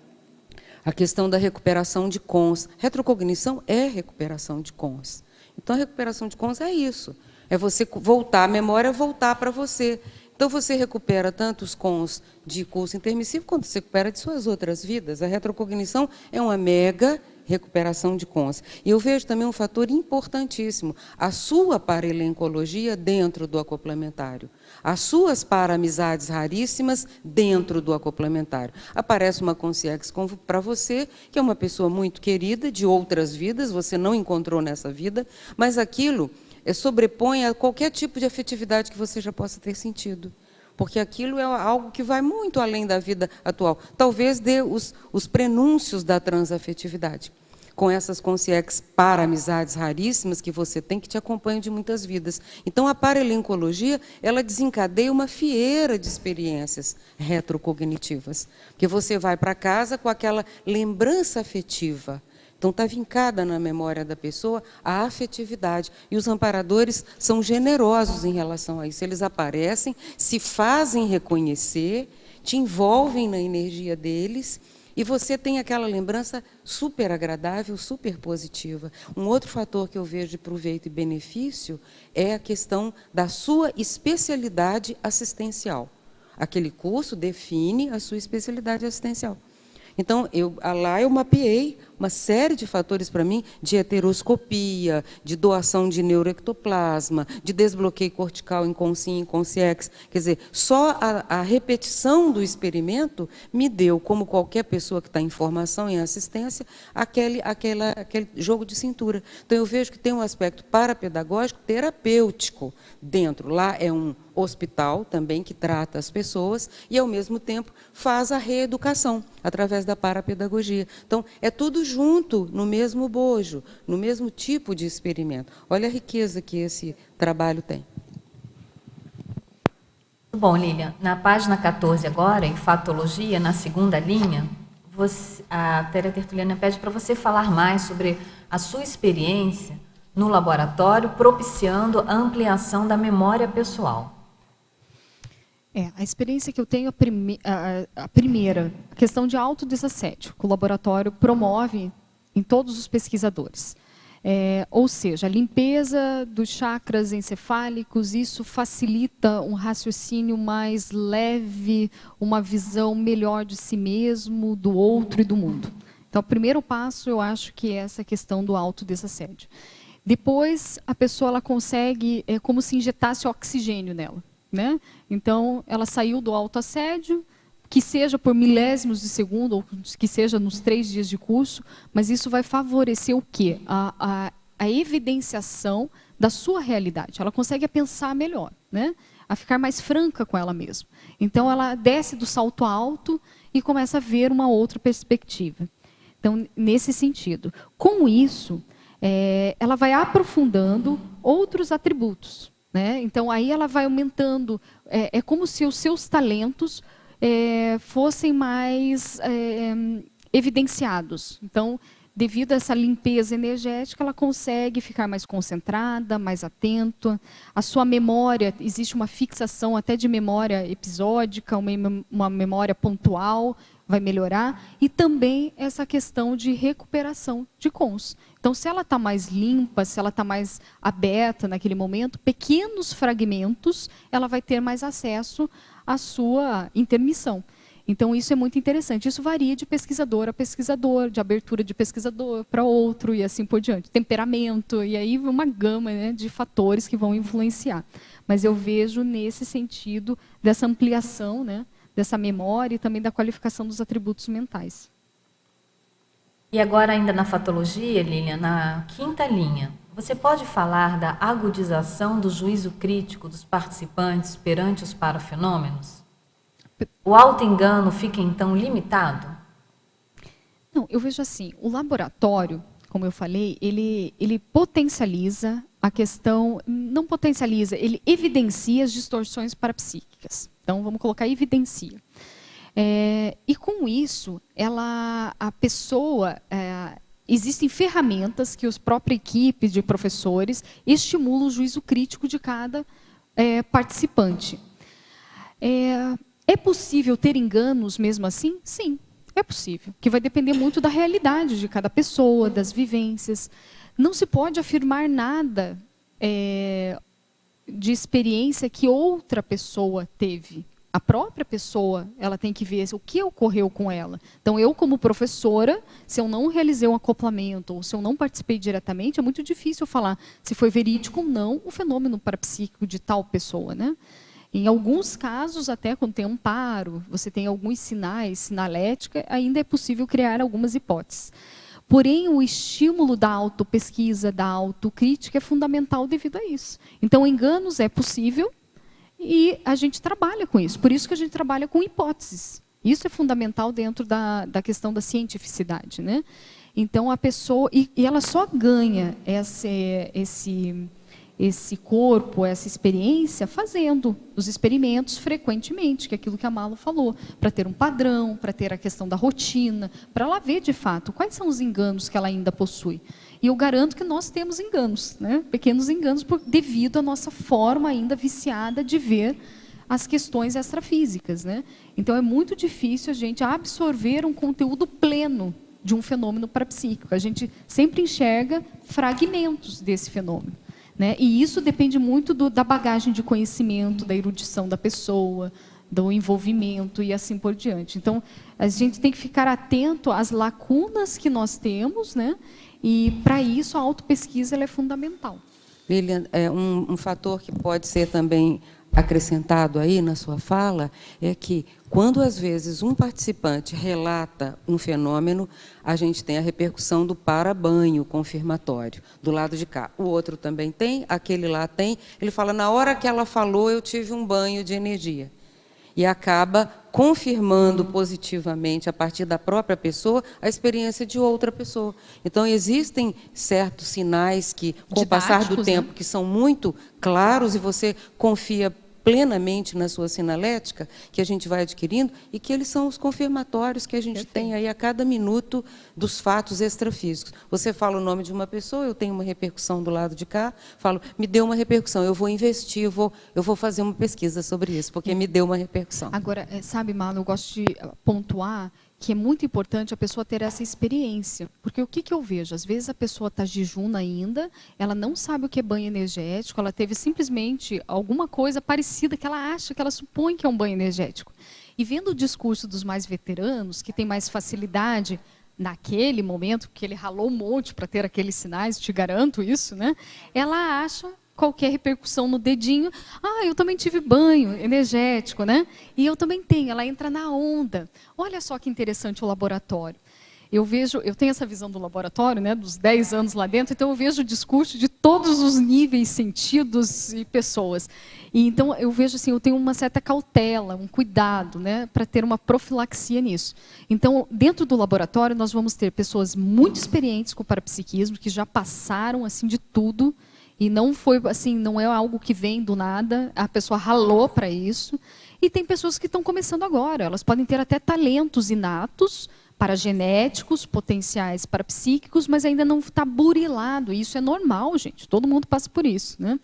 a questão da recuperação de cons. Retrocognição é recuperação de cons. Então, a recuperação de cons é isso. É você voltar, a memória voltar para você. Então, você recupera tanto os cons de curso intermissivo, quanto você recupera de suas outras vidas. A retrocognição é uma mega recuperação de cons. E eu vejo também um fator importantíssimo, a sua parelencologia dentro do acoplamentário. As suas para-amizades raríssimas dentro do acoplamentário. Aparece uma consciência para você, que é uma pessoa muito querida, de outras vidas, você não encontrou nessa vida, mas aquilo sobrepõe a qualquer tipo de afetividade que você já possa ter sentido. Porque aquilo é algo que vai muito além da vida atual. Talvez dê os prenúncios da transafetividade. Com essas consciências para amizades raríssimas que você tem, que te acompanham de muitas vidas. Então, a parelencologia, ela desencadeia uma fieira de experiências retrocognitivas. Porque você vai para casa com aquela lembrança afetiva. Então, está vincada na memória da pessoa a afetividade. E os amparadores são generosos em relação a isso. Eles aparecem, se fazem reconhecer, te envolvem na energia deles, e você tem aquela lembrança super agradável, super positiva. Um outro fator que eu vejo de proveito e benefício é a questão da sua especialidade assistencial. Aquele curso define a sua especialidade assistencial. Então, lá eu mapeei uma série de fatores para mim, de heteroscopia, de doação de neuroectoplasma, de desbloqueio cortical em CONSIM, CONSIEX. Quer dizer, só a repetição do experimento me deu, como qualquer pessoa que está em formação, em assistência, aquele jogo de cintura. Então, eu vejo que tem um aspecto parapedagógico, terapêutico dentro. Lá é um hospital também que trata as pessoas e, ao mesmo tempo, faz a reeducação através da parapedagogia. Então, é tudo junto, no mesmo bojo, no mesmo tipo de experimento. Olha a riqueza que esse trabalho tem. Bom, Lilian, na página 14 agora, em Fatologia, na segunda linha, a Téria Tertuliana pede para você falar mais sobre a sua experiência no laboratório, propiciando a ampliação da memória pessoal. A experiência que eu tenho, a primeira, a questão de autodesassédio, que o laboratório promove em todos os pesquisadores. Ou seja, a limpeza dos chakras encefálicos, isso facilita um raciocínio mais leve, uma visão melhor de si mesmo, do outro e do mundo. Então, o primeiro passo, eu acho que é essa questão do autodesassédio. Depois, a pessoa ela consegue, é como se injetasse oxigênio nela. Né? Então, ela saiu do autoassédio, que seja por milésimos de segundo, ou que seja nos 3 dias de curso, mas isso vai favorecer o quê? A evidenciação da sua realidade. Ela consegue pensar melhor, né? A ficar mais franca com ela mesma. Então, ela desce do salto alto e começa a ver uma outra perspectiva. Então, nesse sentido. Com isso, ela vai aprofundando outros atributos. Né? Então, aí ela vai aumentando, é como se os seus talentos fossem mais evidenciados. Então, devido a essa limpeza energética, ela consegue ficar mais concentrada, mais atenta. A sua memória, existe uma fixação até de memória episódica, uma memória pontual, vai melhorar. E também essa questão de recuperação de cons. Então, se ela está mais limpa, se ela está mais aberta naquele momento, pequenos fragmentos, ela vai ter mais acesso à sua intermissão. Então, isso é muito interessante. Isso varia de pesquisador a pesquisador, de abertura de pesquisador para outro e assim por diante. Temperamento, e aí uma gama, né, de fatores que vão influenciar. Mas eu vejo nesse sentido dessa ampliação, né, dessa memória e também da qualificação dos atributos mentais. E agora, ainda na fatologia, Lilian, na quinta linha, você pode falar da agudização do juízo crítico dos participantes perante os parafenômenos? O autoengano fica, então, limitado? Não, eu vejo assim, o laboratório, como eu falei, ele potencializa a questão, não potencializa, ele evidencia as distorções parapsíquicas. Então, vamos colocar evidencia. E com isso, a pessoa, existem ferramentas que a própria equipe de professores estimulam o juízo crítico de cada participante. É possível ter enganos mesmo assim? Sim, é possível, que vai depender muito da realidade de cada pessoa, das vivências. Não se pode afirmar nada de experiência que outra pessoa teve. A própria pessoa, ela tem que ver o que ocorreu com ela. Então, eu como professora, se eu não realizei um acoplamento, ou se eu não participei diretamente, é muito difícil falar se foi verídico ou não o fenômeno parapsíquico de tal pessoa, né? Em alguns casos, até quando tem amparo, você tem alguns sinais, sinalética, ainda é possível criar algumas hipóteses. Porém, o estímulo da autopesquisa, da autocrítica é fundamental devido a isso. Então, enganos é possível, e a gente trabalha com isso. Por isso que a gente trabalha com hipóteses. Isso é fundamental dentro da questão da cientificidade, né? Então, a pessoa... E ela só ganha esse corpo, essa experiência, fazendo os experimentos frequentemente, que é aquilo que a Malu falou, para ter um padrão, para ter a questão da rotina, para ela ver, de fato, quais são os enganos que ela ainda possui. E eu garanto que nós temos enganos, né? Pequenos enganos, devido à nossa forma ainda viciada de ver as questões extrafísicas, né? Então, é muito difícil a gente absorver um conteúdo pleno de um fenômeno parapsíquico. A gente sempre enxerga fragmentos desse fenômeno, né? E isso depende muito da bagagem de conhecimento, da erudição da pessoa, do envolvimento e assim por diante. Então, a gente tem que ficar atento às lacunas que nós temos, né? E, para isso, a autopesquisa ela é fundamental. Lilian, um fator que pode ser também acrescentado aí na sua fala é que, quando às vezes um participante relata um fenômeno, a gente tem a repercussão do para-banho confirmatório, do lado de cá. O outro também tem, aquele lá tem. Ele fala, na hora que ela falou, eu tive um banho de energia. E acaba confirmando positivamente, a partir da própria pessoa, a experiência de outra pessoa. Então, existem certos sinais que, com o passar do tempo, que são muito claros, e você confia plenamente na sua sinalética, que a gente vai adquirindo, e que eles são os confirmatórios que a gente tem aí a cada minuto dos fatos extrafísicos. Você fala o nome de uma pessoa, eu tenho uma repercussão do lado de cá, falo, me deu uma repercussão, eu vou investir, eu vou fazer uma pesquisa sobre isso, porque me deu uma repercussão. Agora, sabe, Malu, eu gosto de pontuar que é muito importante a pessoa ter essa experiência. Porque o que eu vejo? Às vezes a pessoa está jejuna ainda, ela não sabe o que é banho energético, ela teve simplesmente alguma coisa parecida que ela acha, que ela supõe que é um banho energético. E vendo o discurso dos mais veteranos, que tem mais facilidade naquele momento, porque ele ralou um monte para ter aqueles sinais, te garanto isso, né? Ela acha qualquer repercussão no dedinho, eu também tive banho energético, né? E eu também tenho, ela entra na onda. Olha só que interessante o laboratório. Eu tenho essa visão do laboratório, né, dos 10 anos lá dentro, então eu vejo o discurso de todos os níveis, sentidos e pessoas. E então eu vejo assim, eu tenho uma certa cautela, um cuidado, né, para ter uma profilaxia nisso. Então, dentro do laboratório, nós vamos ter pessoas muito experientes com o parapsiquismo, que já passaram assim de tudo. E não foi assim, não é algo que vem do nada, a pessoa ralou para isso. E tem pessoas que estão começando agora, elas podem ter até talentos inatos, paragenéticos, potenciais parapsíquicos, mas ainda não está burilado. E isso é normal, gente, todo mundo passa por isso, né?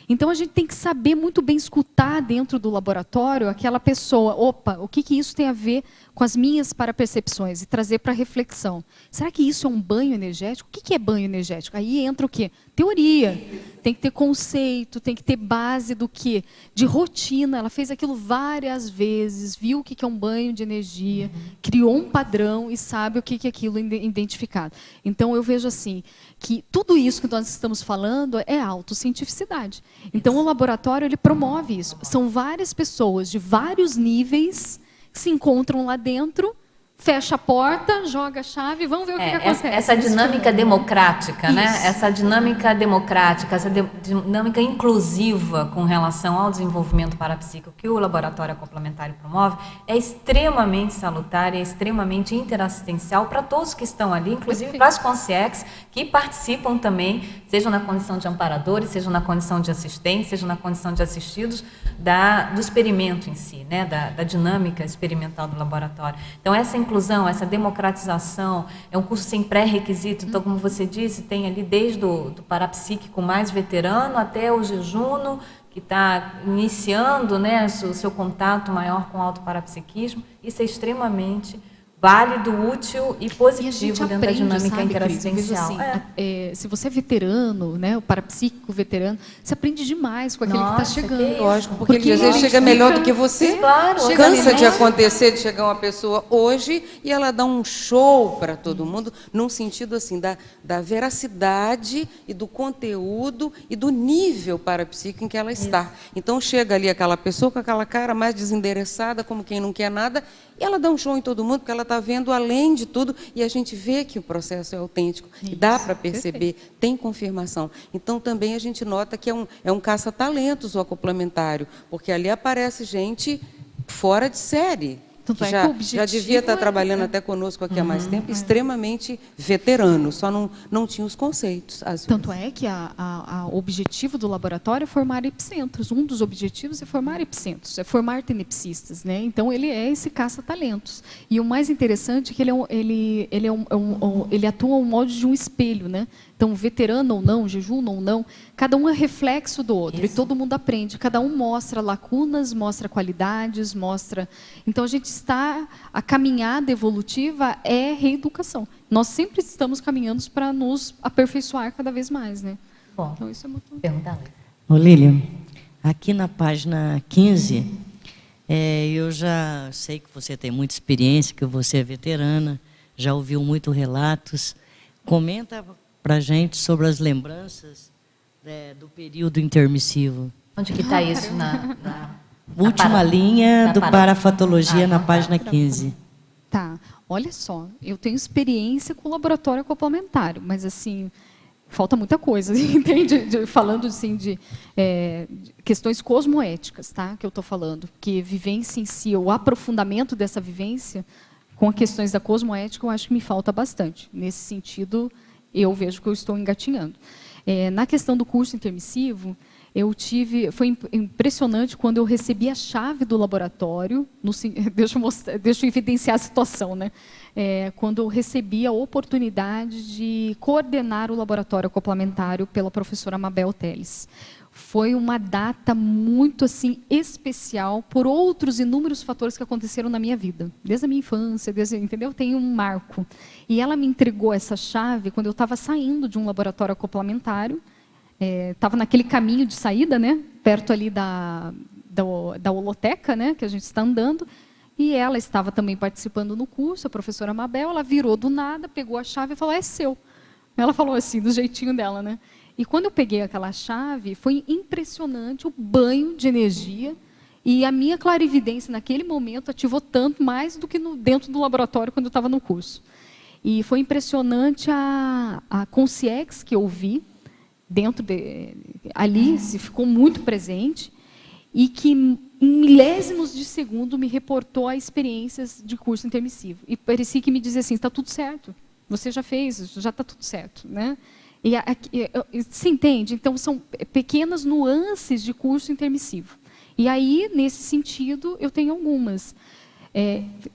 Então, a gente tem que saber muito bem escutar dentro do laboratório aquela pessoa. Opa, o que isso tem a ver com as minhas parapercepções? E trazer para reflexão. Será que isso é um banho energético? O que é banho energético? Aí entra o quê? Teoria. Tem que ter conceito, tem que ter base do quê? De rotina. Ela fez aquilo várias vezes, viu o que é um banho de energia, criou um padrão e sabe o que é aquilo identificado. Então, eu vejo assim, que tudo isso que nós estamos falando é autocientificidade. Então, o laboratório ele promove isso. São várias pessoas de vários níveis que se encontram lá dentro, fecha a porta, joga a chave, vamos ver o que acontece. Essa dinâmica democrática, né? Essa dinâmica democrática, essa dinâmica inclusiva com relação ao desenvolvimento parapsíquico que o laboratório complementar promove é extremamente salutar, é extremamente interassistencial para todos que estão ali, inclusive para as consciex que participam também, sejam na condição de amparadores, sejam na condição de assistentes, sejam na condição de assistidos do experimento em si, né? Da dinâmica experimental do laboratório. Então, essa inclusão, essa democratização, é um curso sem pré-requisito, então, como você disse, tem ali desde o parapsíquico mais veterano até o jejuno, que está iniciando, né, o seu contato maior com o autoparapsiquismo. Isso é extremamente válido, útil e positivo dentro da dinâmica interassistencial. Se você é veterano, né, o parapsíquico veterano, você aprende demais com aquele que está chegando. Lógico, porque ele às vezes chega melhor do que você. Claro, cansa de acontecer, de chegar uma pessoa hoje e ela dá um show para todo mundo, num sentido assim, da veracidade e do conteúdo e do nível parapsíquico em que ela está. Então chega ali aquela pessoa com aquela cara mais desendereçada, como quem não quer nada, e ela dá um show em todo mundo, porque ela está vendo além de tudo, e a gente vê que o processo é autêntico, e dá para perceber, tem confirmação. Então, também a gente nota que é um caça-talentos o acoplamentário, porque ali aparece gente fora de série, que já devia estar trabalhando até conosco aqui há mais tempo, extremamente veterano, só não tinha os conceitos. Tanto é que o objetivo do laboratório é formar epicentros. Um dos objetivos é formar epicentros, é formar tenepsistas, né? Então, ele é esse caça-talentos. E o mais interessante é que ele atua ao modo de um espelho, né? Então, veterano ou não, jejum ou não, cada um é reflexo do outro. Isso. E todo mundo aprende. Cada um mostra lacunas, mostra qualidades, mostra... Então, a caminhada evolutiva é reeducação. Nós sempre estamos caminhando para nos aperfeiçoar cada vez mais, né? Bom, então, isso é muito... Pergunta. Lilian, aqui na página 15, Eu já sei que você tem muita experiência, que você é veterana, já ouviu muitos relatos. Comenta para a gente sobre as lembranças do período intermissivo. Onde que está isso? Última linha do Parafatologia, na página 15. Tá, olha só, eu tenho experiência com laboratório acoplamentário, mas assim, falta muita coisa, entende? Falando assim de questões cosmoéticas, tá? Que eu estou falando, que vivência em si, o aprofundamento dessa vivência com as questões da cosmoética, eu acho que me falta bastante. Nesse sentido, eu vejo que eu estou engatinhando. Na questão do curso intermissivo, foi impressionante quando eu recebi a chave do laboratório, deixa eu evidenciar a situação, né? Quando eu recebi a oportunidade de coordenar o laboratório acoplamentário pela professora Mabel Teles. Foi uma data muito assim especial por outros inúmeros fatores que aconteceram na minha vida, desde a minha infância, entendeu? Tem um marco. E ela me entregou essa chave quando eu estava saindo de um laboratório acoplamentário. Estava naquele caminho de saída, né, perto ali da holoteca, né, que a gente está andando, e ela estava também participando no curso, a professora Mabel, ela virou do nada, pegou a chave e falou, é seu. Ela falou assim, do jeitinho dela, né? E quando eu peguei aquela chave, foi impressionante o banho de energia, e a minha clarividência naquele momento ativou tanto, mais do que dentro do laboratório quando eu estava no curso. E foi impressionante a consciência que eu vi, ali se ficou muito presente e que em milésimos de segundo me reportou a experiências de curso intermissivo. E parecia que me dizia assim, está tudo certo, você já fez, já está tudo certo, né? Você entende? Então, são pequenas nuances de curso intermissivo. E aí, nesse sentido, eu tenho algumas.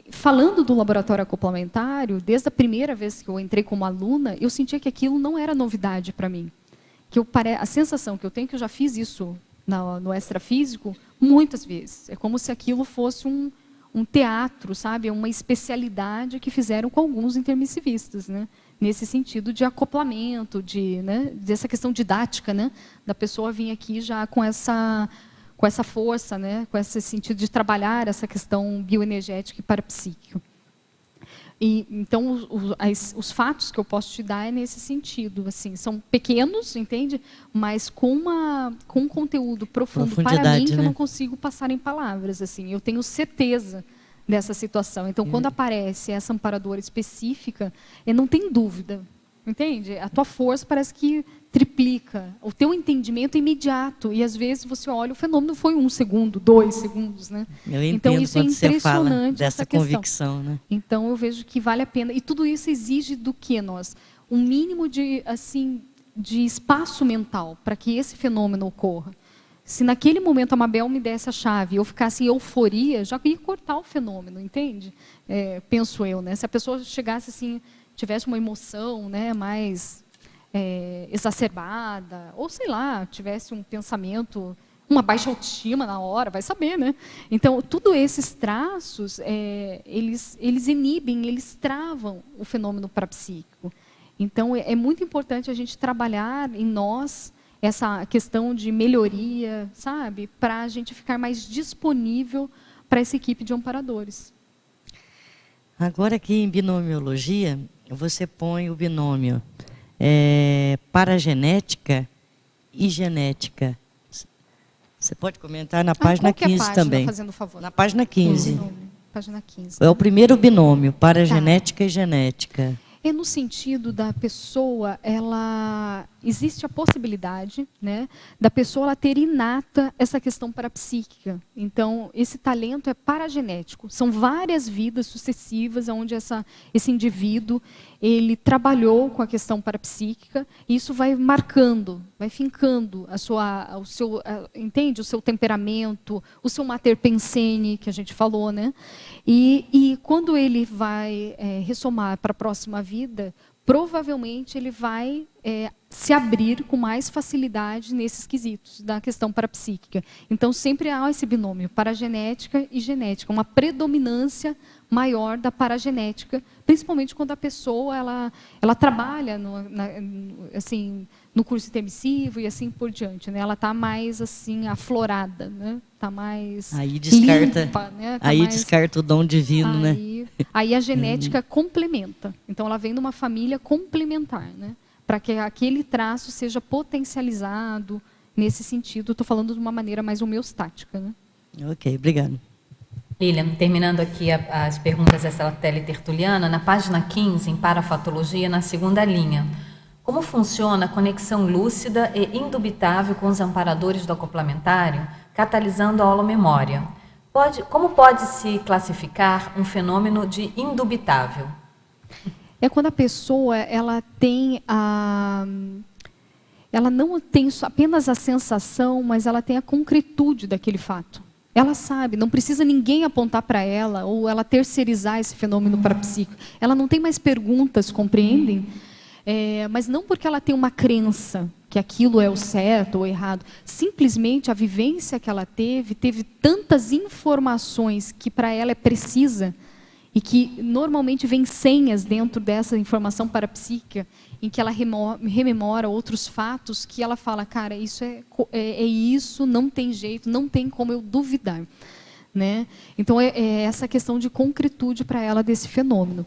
Falando do laboratório acoplamentário, desde a primeira vez que eu entrei como aluna, eu sentia que aquilo não era novidade para mim. A sensação que eu tenho, que eu já fiz isso no extrafísico muitas vezes. É como se aquilo fosse um teatro, sabe? Uma especialidade que fizeram com alguns intermissivistas, né? Nesse sentido de acoplamento, dessa questão didática, né? Da pessoa vir aqui já com essa força, né? Com esse sentido de trabalhar essa questão bioenergética e parapsíquica. Então, os fatos que eu posso te dar é nesse sentido, assim, são pequenos, entende? Mas com um conteúdo profundo para mim que eu não consigo passar em palavras, assim. Eu tenho certeza dessa situação. Então, quando aparece essa amparadora específica, não tem dúvida, entende? A tua força parece que triplica, o teu entendimento é imediato, e às vezes você olha, o fenômeno foi 1 segundo, 2 segundos, né? Eu entendo, então isso é impressionante, você fala dessa convicção, né? Então eu vejo que vale a pena, e tudo isso exige do que nós? Um mínimo de espaço mental para que esse fenômeno ocorra. Se naquele momento a Mabel me desse a chave e eu ficasse em euforia, já ia cortar o fenômeno, entende? Penso eu, né? Se a pessoa chegasse assim, tivesse uma emoção, né, mais exacerbada, ou sei lá, tivesse um pensamento, uma baixa autoestima na hora, vai saber, né? Então, todos esses traços, eles inibem, eles travam o fenômeno parapsíquico. Então, é muito importante a gente trabalhar em nós essa questão de melhoria, sabe? Para a gente ficar mais disponível para essa equipe de amparadores. Agora, aqui em binomiologia, você põe o binômio paragenética e genética. Você pode comentar na página 15 página, também. Fazendo favor. Na página 15. Página 15. É o primeiro binômio, paragenética e genética. É no sentido da pessoa, existe a possibilidade, né, da pessoa ela ter inata essa questão parapsíquica. Então, esse talento é paragenético. São várias vidas sucessivas onde esse indivíduo ele trabalhou com a questão parapsíquica, e isso vai marcando, vai fincando entende? O seu temperamento, o seu mater pensene, que a gente falou, né? E quando ele vai ressomar para a próxima vida, provavelmente ele vai se abrir com mais facilidade nesses quesitos da questão parapsíquica. Então, sempre há esse binômio, paragenética e genética, uma predominância maior da paragenética, principalmente quando a pessoa ela trabalha assim, no curso intermissivo e assim por diante, né? Ela está mais assim aflorada, né? Está mais limpa, né? Tá descarta o dom divino, né? Aí a genética complementa. Então ela vem de uma família complementar, né? Para que aquele traço seja potencializado nesse sentido. Estou falando de uma maneira mais homeostática, né? Ok, obrigado. Lilian, terminando aqui as perguntas dessa tele tertuliana, na página 15, em parafatologia, na segunda linha. Como funciona a conexão lúcida e indubitável com os amparadores do acoplamentário, catalisando a holomemória? Como pode-se classificar um fenômeno de indubitável? É quando a pessoa ela não tem apenas a sensação, mas ela tem a concretude daquele fato. Ela sabe, não precisa ninguém apontar para ela ou ela terceirizar esse fenômeno parapsíquico. Ela não tem mais perguntas, compreendem? Mas não porque ela tem uma crença que aquilo é o certo ou errado. Simplesmente a vivência que ela teve tantas informações que para ela é precisa e que normalmente vem senhas dentro dessa informação parapsíquica em que ela rememora outros fatos que ela fala, cara, isso é isso, não tem jeito, não tem como eu duvidar, né? Então é essa questão de concretude para ela desse fenômeno.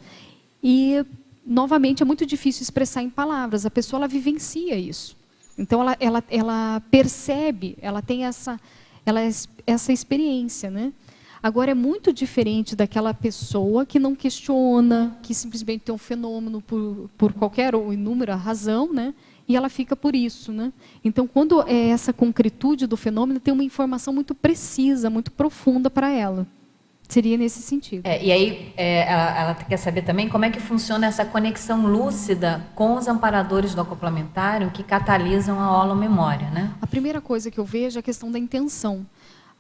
E novamente é muito difícil expressar em palavras. A pessoa ela vivencia isso. Então ela percebe, ela tem essa experiência, né? Agora, é muito diferente daquela pessoa que não questiona, que simplesmente tem um fenômeno por qualquer ou inúmera razão, né? E ela fica por isso, né? Então, quando é essa concretude do fenômeno, tem uma informação muito precisa, muito profunda para ela. Seria nesse sentido. E aí, ela quer saber também como é que funciona essa conexão lúcida com os amparadores do acoplamentário que catalisam a holomemória, né? A primeira coisa que eu vejo é a questão da intenção.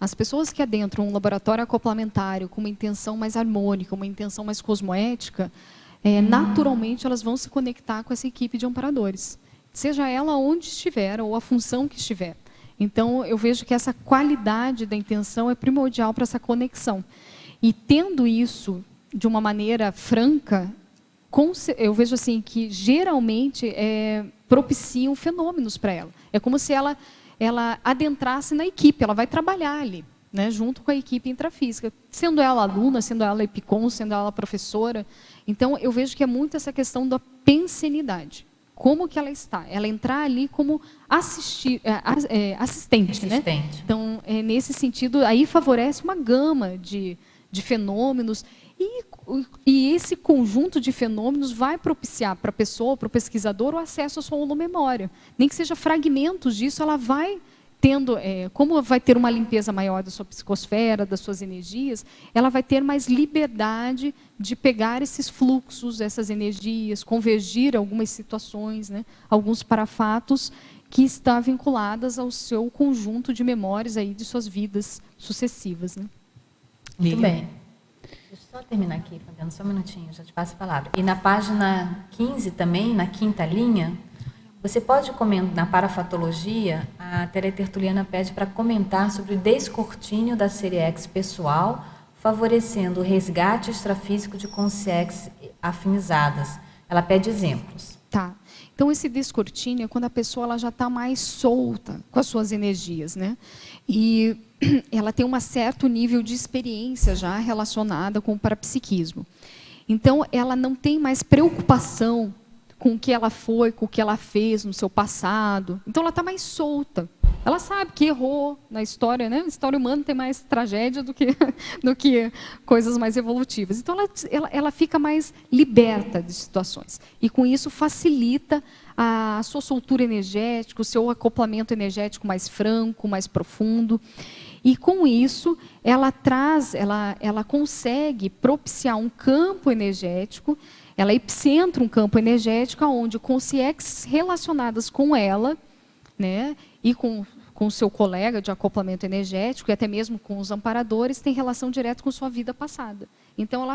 As pessoas que adentram um laboratório acoplamentário com uma intenção mais harmônica, uma intenção mais cosmoética, naturalmente elas vão se conectar com essa equipe de amparadores, seja ela onde estiver ou a função que estiver. Então, eu vejo que essa qualidade da intenção é primordial para essa conexão. E tendo isso de uma maneira franca, eu vejo assim que geralmente propiciam fenômenos para ela. É como se ela adentrasse na equipe, ela vai trabalhar ali, né, junto com a equipe intrafísica, sendo ela aluna, sendo ela epicom, sendo ela professora. Então, eu vejo que é muito essa questão da pensenidade. Como que ela está? Ela entrar ali como assistente, né? Então, nesse sentido, aí favorece uma gama de fenômenos e esse conjunto de fenômenos vai propiciar para a pessoa, para o pesquisador, o acesso à sua holomemória. Nem que seja fragmentos disso, ela vai tendo, como vai ter uma limpeza maior da sua psicosfera, das suas energias, ela vai ter mais liberdade de pegar esses fluxos, essas energias, convergir algumas situações, né, alguns parafatos que estão vinculadas ao seu conjunto de memórias aí de suas vidas sucessivas, né? Muito bem. Deixa eu só terminar aqui, Fabiano, só um minutinho, já te passo a palavra. E na página 15 também, na quinta linha, você pode comentar, na parafatologia, a teletertuliana pede para comentar sobre o descortínio da série X pessoal, favorecendo o resgate extrafísico de consciências afinizadas. Ela pede exemplos. Tá. Então, esse descortínio é quando a pessoa ela já está mais solta com as suas energias, né? E ela tem um certo nível de experiência já relacionada com o parapsiquismo. Então, ela não tem mais preocupação com o que ela foi, com o que ela fez no seu passado. Então, ela está mais solta. Ela sabe que errou na história, né? A história humana tem mais tragédia do que coisas mais evolutivas. Então, ela fica mais liberta de situações. E, com isso, facilita a sua soltura energética, o seu acoplamento energético mais franco, mais profundo. E, com isso, ela consegue propiciar um campo energético, ela epicentra um campo energético onde consciências relacionadas com ela, né, e com o seu colega de acoplamento energético, e até mesmo com os amparadores, tem relação direta com sua vida passada. Então,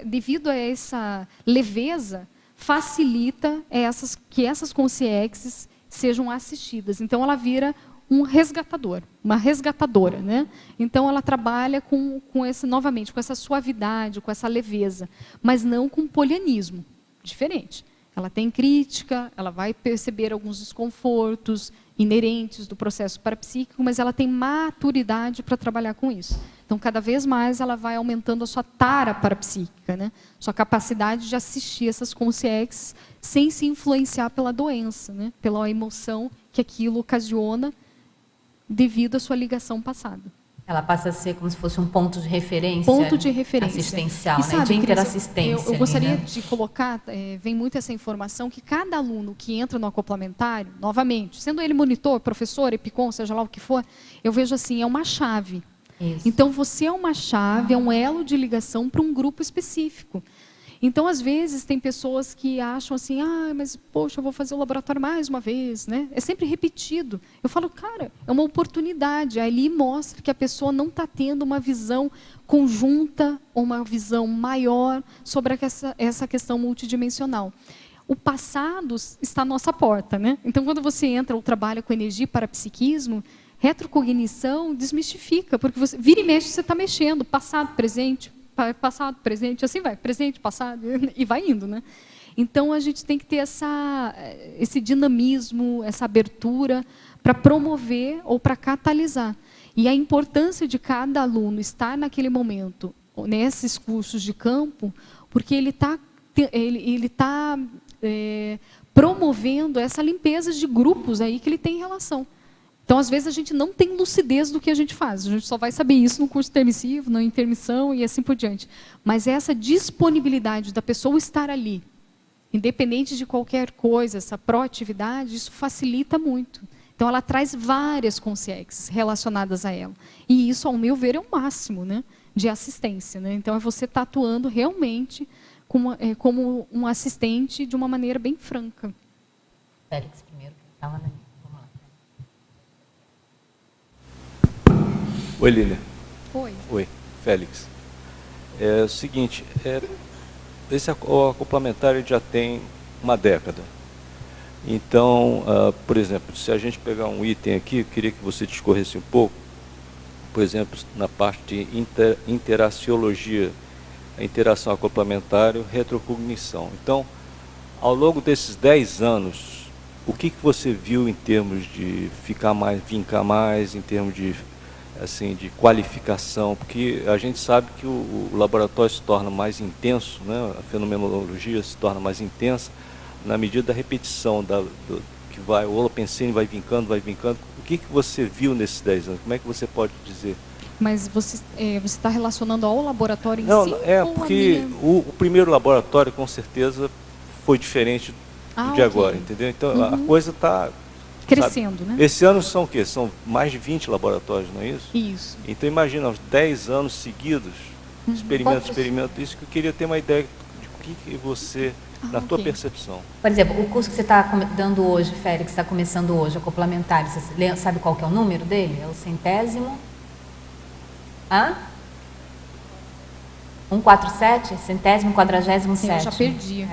devido a essa leveza, facilita que essas consciências sejam assistidas. Então, ela vira um resgatador, uma resgatadora, né? Então, ela trabalha novamente, com essa suavidade, com essa leveza, mas não com polianismo, diferente. Ela tem crítica, ela vai perceber alguns desconfortos inerentes do processo parapsíquico, mas ela tem maturidade para trabalhar com isso. Então, cada vez mais, ela vai aumentando a sua tara parapsíquica, né? Sua capacidade de assistir essas consciências sem se influenciar pela doença, né? Pela emoção que aquilo ocasiona devido à sua ligação passada. Ela passa a ser como se fosse um ponto de referência. Ponto de referência. Assistencial, e sabe, de interassistência. Eu gostaria né? de colocar, vem muito essa informação, que cada aluno que entra no acoplamentário, novamente, sendo ele monitor, professor, EPICOM, seja lá o que for, eu vejo assim, é uma chave. Isso. Então, você é uma chave, é um elo de ligação para um grupo específico. Então, às vezes, tem pessoas que acham assim, mas, poxa, eu vou fazer o laboratório mais uma vez, né? É sempre repetido. Eu falo, cara, é uma oportunidade. Ali mostra que a pessoa não está tendo uma visão conjunta ou uma visão maior sobre essa questão multidimensional. O passado está à nossa porta, né? Então, quando você entra ou trabalha com energia e parapsiquismo, retrocognição desmistifica, porque você vira e mexe, você está mexendo, passado, presente, assim vai, presente, passado, e vai indo, né? Então, a gente tem que ter esse dinamismo, essa abertura para promover ou para catalisar. E a importância de cada aluno estar naquele momento, nesses cursos de campo, porque ele está promovendo essa limpeza de grupos aí que ele tem em relação. Então, às vezes, a gente não tem lucidez do que a gente faz. A gente só vai saber isso no curso intermissivo, na intermissão e assim por diante. Mas essa disponibilidade da pessoa estar ali, independente de qualquer coisa, essa proatividade, isso facilita muito. Então, ela traz várias consciências relacionadas a ela. E isso, ao meu ver, é o máximo, né, de assistência, né? Então, é você estar atuando realmente como um assistente de uma maneira bem franca. Félix, primeiro. Vamos lá. Oi, Lília. Oi. Oi, Félix. É o seguinte, esse acoplamentário já tem uma década. Então, por exemplo, se a gente pegar um item aqui, eu queria que você discorresse um pouco, por exemplo, na parte de interaciologia, a interação acoplamentário, retrocognição. Então, ao longo desses 10 anos, o que você viu em termos de vincar mais, em termos de qualificação, porque a gente sabe que o laboratório se torna mais intenso, né? A fenomenologia se torna mais intensa na medida da repetição, que o holopensene vai vincando. O que você viu nesses 10 anos? Como é que você pode dizer? Mas você está relacionando ao laboratório em si? Não, porque o primeiro laboratório, com certeza, foi diferente do de agora, entendeu? Então, a coisa está crescendo, né? Esse ano são o quê? São mais de 20 laboratórios, não é isso? Isso. Então, imagina, uns 10 anos seguidos, experimento, isso que eu queria ter uma ideia de que você, na tua percepção. Por exemplo, o curso que você está dando hoje, Félix, está começando hoje, acoplamentário, você sabe qual que é o número dele? É o 100º? 147? 147º? Eu já perdi.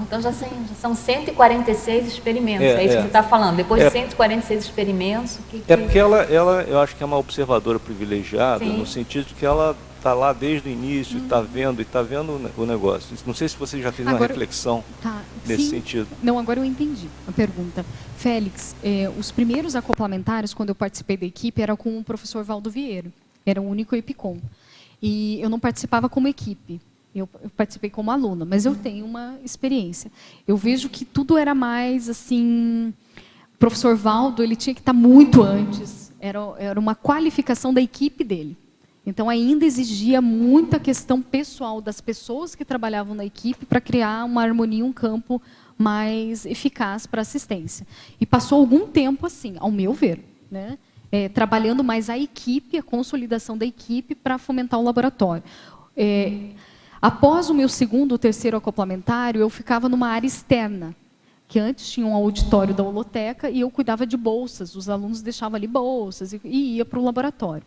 Então já são 146 experimentos, é isso que você está falando. Depois de 146 experimentos... Porque eu acho que é uma observadora privilegiada, no sentido de que ela está lá desde o início, está vendo o negócio. Não sei se você já fez uma reflexão nesse sentido. Não, agora eu entendi a pergunta. Félix, os primeiros acoplamentários, quando eu participei da equipe, era com o professor Valdo Vieira. Era o único EPICOM. E eu não participava como equipe, eu participei como aluna, mas eu tenho uma experiência. Eu vejo que tudo era mais assim, o professor Valdo, ele tinha que estar muito antes, era uma qualificação da equipe dele. Então, ainda exigia muita questão pessoal das pessoas que trabalhavam na equipe para criar uma harmonia, um campo mais eficaz para assistência. E passou algum tempo assim, ao meu ver, né? Trabalhando mais a equipe, a consolidação da equipe para fomentar o laboratório. Após o meu segundo ou terceiro acoplamentário, eu ficava numa área externa, que antes tinha um auditório da holoteca e eu cuidava de bolsas. Os alunos deixavam ali bolsas e ia para o laboratório.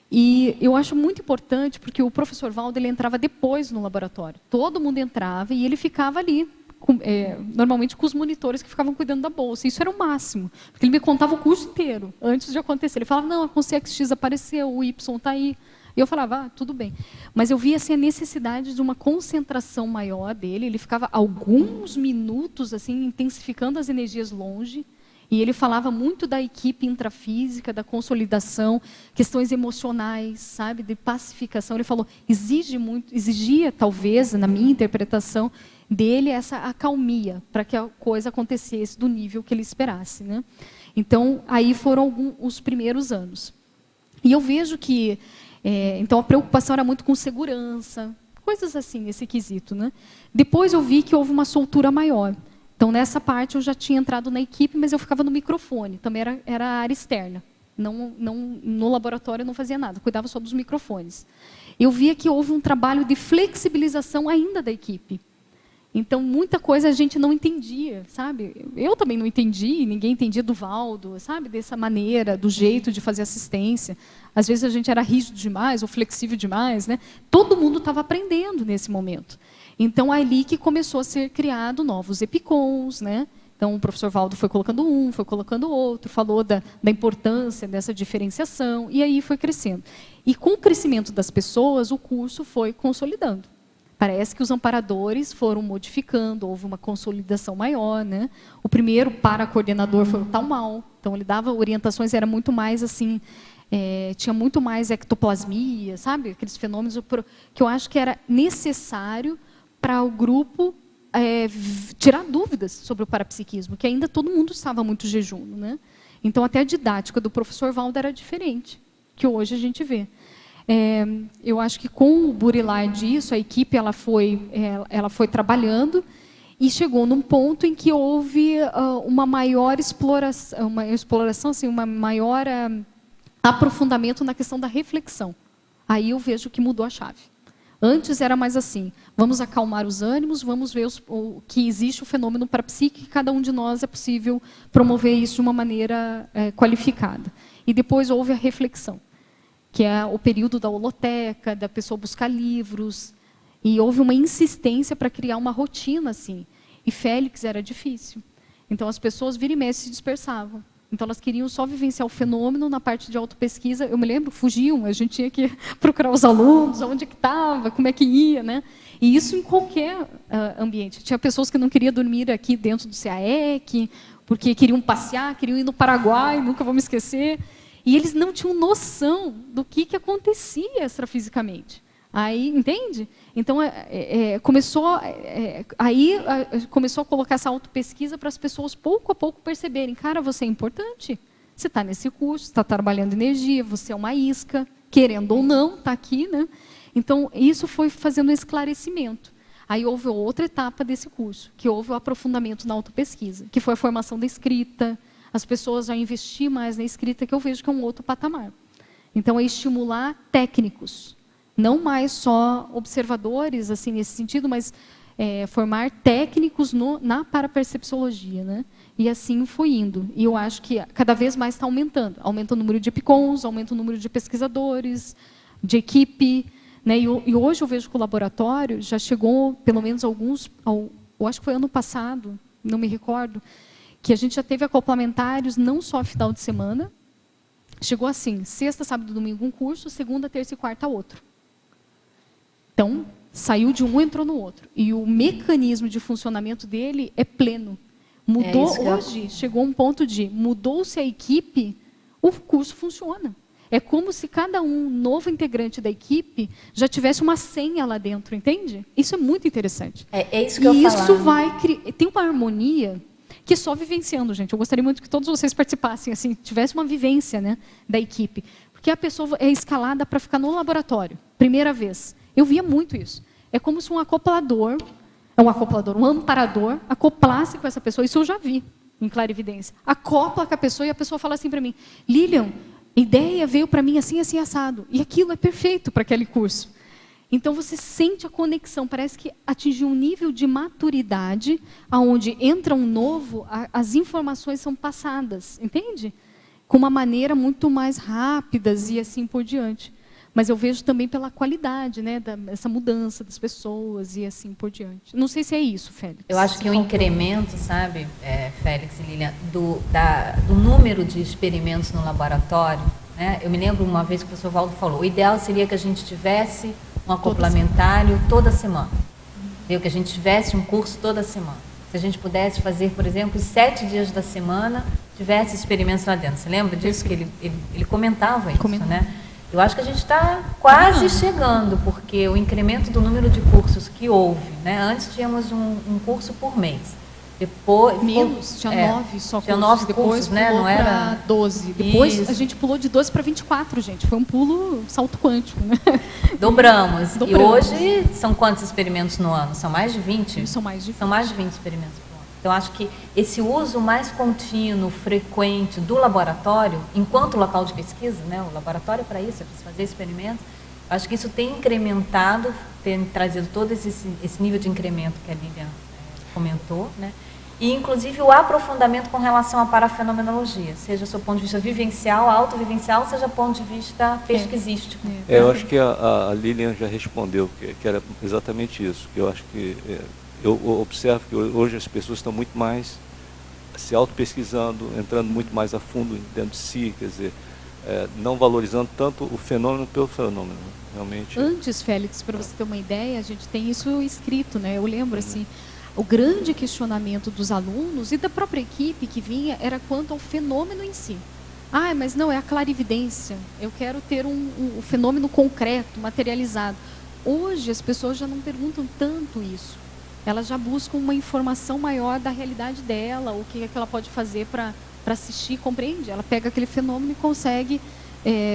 E eu acho muito importante, porque o professor Valdo, ele entrava depois no laboratório. Todo mundo entrava e ele ficava ali, normalmente com os monitores que ficavam cuidando da bolsa. Isso era o máximo, porque ele me contava o curso inteiro, antes de acontecer. Ele falava, não, a Consex X apareceu, o Y está aí. E eu falava, tudo bem. Mas eu via assim, a necessidade de uma concentração maior dele. Ele ficava alguns minutos assim, intensificando as energias longe. E ele falava muito da equipe intrafísica, da consolidação, questões emocionais, sabe, de pacificação. Ele falou, exigia talvez, na minha interpretação dele, essa acalmia, para que a coisa acontecesse do nível que ele esperasse, né? Então, aí foram os primeiros anos. E eu vejo que, então, a preocupação era muito com segurança, coisas assim, nesse quesito, né? Depois eu vi que houve uma soltura maior. Então, nessa parte, eu já tinha entrado na equipe, mas eu ficava no microfone. Também era a área externa. No laboratório, eu não fazia nada. Cuidava só dos microfones. Eu via que houve um trabalho de flexibilização ainda da equipe. Então, muita coisa a gente não entendia, sabe? Eu também não entendi, ninguém entendia do Valdo, sabe? Dessa maneira, do jeito de fazer assistência. Às vezes, a gente era rígido demais ou flexível demais, né? Todo mundo estava aprendendo nesse momento. Então, ali que começou a ser criado novos EPICONs, né? Então, o professor Valdo foi colocando um, foi colocando outro, falou da importância dessa diferenciação, e aí foi crescendo. E com o crescimento das pessoas, o curso foi consolidando. Parece que os amparadores foram modificando, houve uma consolidação maior, né? O primeiro para-coordenador foi o Talmal, então ele dava orientações, era muito mais assim, tinha muito mais ectoplasmia, sabe? Aqueles fenômenos que eu acho que era necessário para o grupo tirar dúvidas sobre o parapsiquismo, que ainda todo mundo estava muito jejuno, né? Então, até a didática do professor Valdo era diferente, que hoje a gente vê. Eu acho que com o burilar disso, a equipe ela foi trabalhando e chegou num ponto em que houve uma maior exploração, assim, uma maior aprofundamento na questão da reflexão. Aí eu vejo que mudou a chave. Antes era mais assim, vamos acalmar os ânimos, vamos ver que existe o fenômeno parapsíquico, que cada um de nós é possível promover isso de uma maneira qualificada. E depois houve a reflexão, que é o período da holoteca, da pessoa buscar livros, e houve uma insistência para criar uma rotina assim. E Félix era difícil. Então as pessoas vira e mexe se dispersavam. Então, elas queriam só vivenciar o fenômeno na parte de autopesquisa. Eu me lembro, fugiam, a gente tinha que procurar os alunos, onde que estava, como é que ia, né? E isso em qualquer ambiente. Tinha pessoas que não queriam dormir aqui dentro do CAEC, porque queriam passear, queriam ir no Paraguai, nunca vou me esquecer. E eles não tinham noção do que acontecia extrafisicamente. Aí, entende? Então, começou a colocar essa autopesquisa para as pessoas, pouco a pouco, perceberem, cara, você é importante. Você está nesse curso, está trabalhando energia, você é uma isca, querendo ou não, está aqui, né? Então, isso foi fazendo um esclarecimento. Aí houve outra etapa desse curso, que houve o aprofundamento na autopesquisa, que foi a formação da escrita, as pessoas a investir mais na escrita, que eu vejo que é um outro patamar. Então, é estimular técnicos, não mais só observadores, assim, nesse sentido, mas formar técnicos na parapercepciologia, né? E assim foi indo. E eu acho que cada vez mais está aumentando. Aumenta o número de EPICONs, aumenta o número de pesquisadores, de equipe, né? E hoje eu vejo que o laboratório já chegou, pelo menos alguns, eu acho que foi ano passado, não me recordo, que a gente já teve acoplamentários não só final de semana, chegou assim, sexta, sábado, domingo um curso, segunda, terça e quarta outro. Então, saiu de um, entrou no outro. E o mecanismo de funcionamento dele é pleno. Mudou hoje, chegou um ponto de, mudou-se a equipe, o curso funciona. É como se cada novo integrante da equipe já tivesse uma senha lá dentro, entende? Isso é muito interessante. É isso que eu falo. E isso vai criar, tem uma harmonia que só vivenciando, gente. Eu gostaria muito que todos vocês participassem, assim, tivesse uma vivência, né, da equipe. Porque a pessoa é escalada para ficar no laboratório, primeira vez. Eu via muito isso. É como se um amparador, acoplasse com essa pessoa. Isso eu já vi em clarividência. Acopla com a pessoa e a pessoa fala assim para mim, Lilian, a ideia veio para mim assim, assim, assado. E aquilo é perfeito para aquele curso. Então, você sente a conexão. Parece que atingiu um nível de maturidade, onde entra um novo, as informações são passadas, entende? Com uma maneira muito mais rápidas e assim por diante. mas eu vejo também pela qualidade, né, essa mudança das pessoas e assim por diante. Não sei se é isso, Félix. Eu acho que o incremento, sabe, Félix e Lilian, do número de experimentos no laboratório, né? Eu me lembro uma vez que o professor Valdo falou, o ideal seria que a gente tivesse um acoplamentário toda semana. Que a gente tivesse um curso toda semana. Se a gente pudesse fazer, por exemplo, 7 dias da semana, tivesse experimentos lá dentro. Você lembra disso? Que ele comentava isso, né? Eu acho que a gente está quase chegando, porque o incremento do número de cursos que houve, né? Antes tínhamos um curso por mês. Depois, menos, tinha 9 só tinha cursos. 9 depois cursos, né? Não era 12. Depois isso. A gente pulou de 12 para 24, gente. Foi um salto quântico, né? Dobramos. E hoje são quantos experimentos no ano? São mais de 20? São mais de 20. São mais de 20 experimentos por ano. Então, acho que esse uso mais contínuo, frequente do laboratório, enquanto local de pesquisa, né, o laboratório é para isso, é para fazer experimentos, acho que isso tem incrementado, tem trazido todo esse nível de incremento que a Lilian comentou, né? E, inclusive, o aprofundamento com relação à parafenomenologia, seja do ponto de vista vivencial, autovivencial, seja do ponto de vista pesquisístico. Eu acho que a Lilian já respondeu, que era exatamente isso, que eu acho que... Eu observo que hoje as pessoas estão muito mais se auto-pesquisando, entrando muito mais a fundo dentro de si, quer dizer, não valorizando tanto o fenômeno pelo fenômeno, realmente. Antes, Félix, para você ter uma ideia, a gente tem isso escrito, né? Eu lembro, assim, o grande questionamento dos alunos e da própria equipe que vinha era quanto ao fenômeno em si. Ah, mas não, é a clarividência, eu quero ter um fenômeno concreto, materializado. Hoje as pessoas já não perguntam tanto isso. Elas já buscam uma informação maior da realidade dela, o que ela pode fazer para assistir, compreende? Ela pega aquele fenômeno e consegue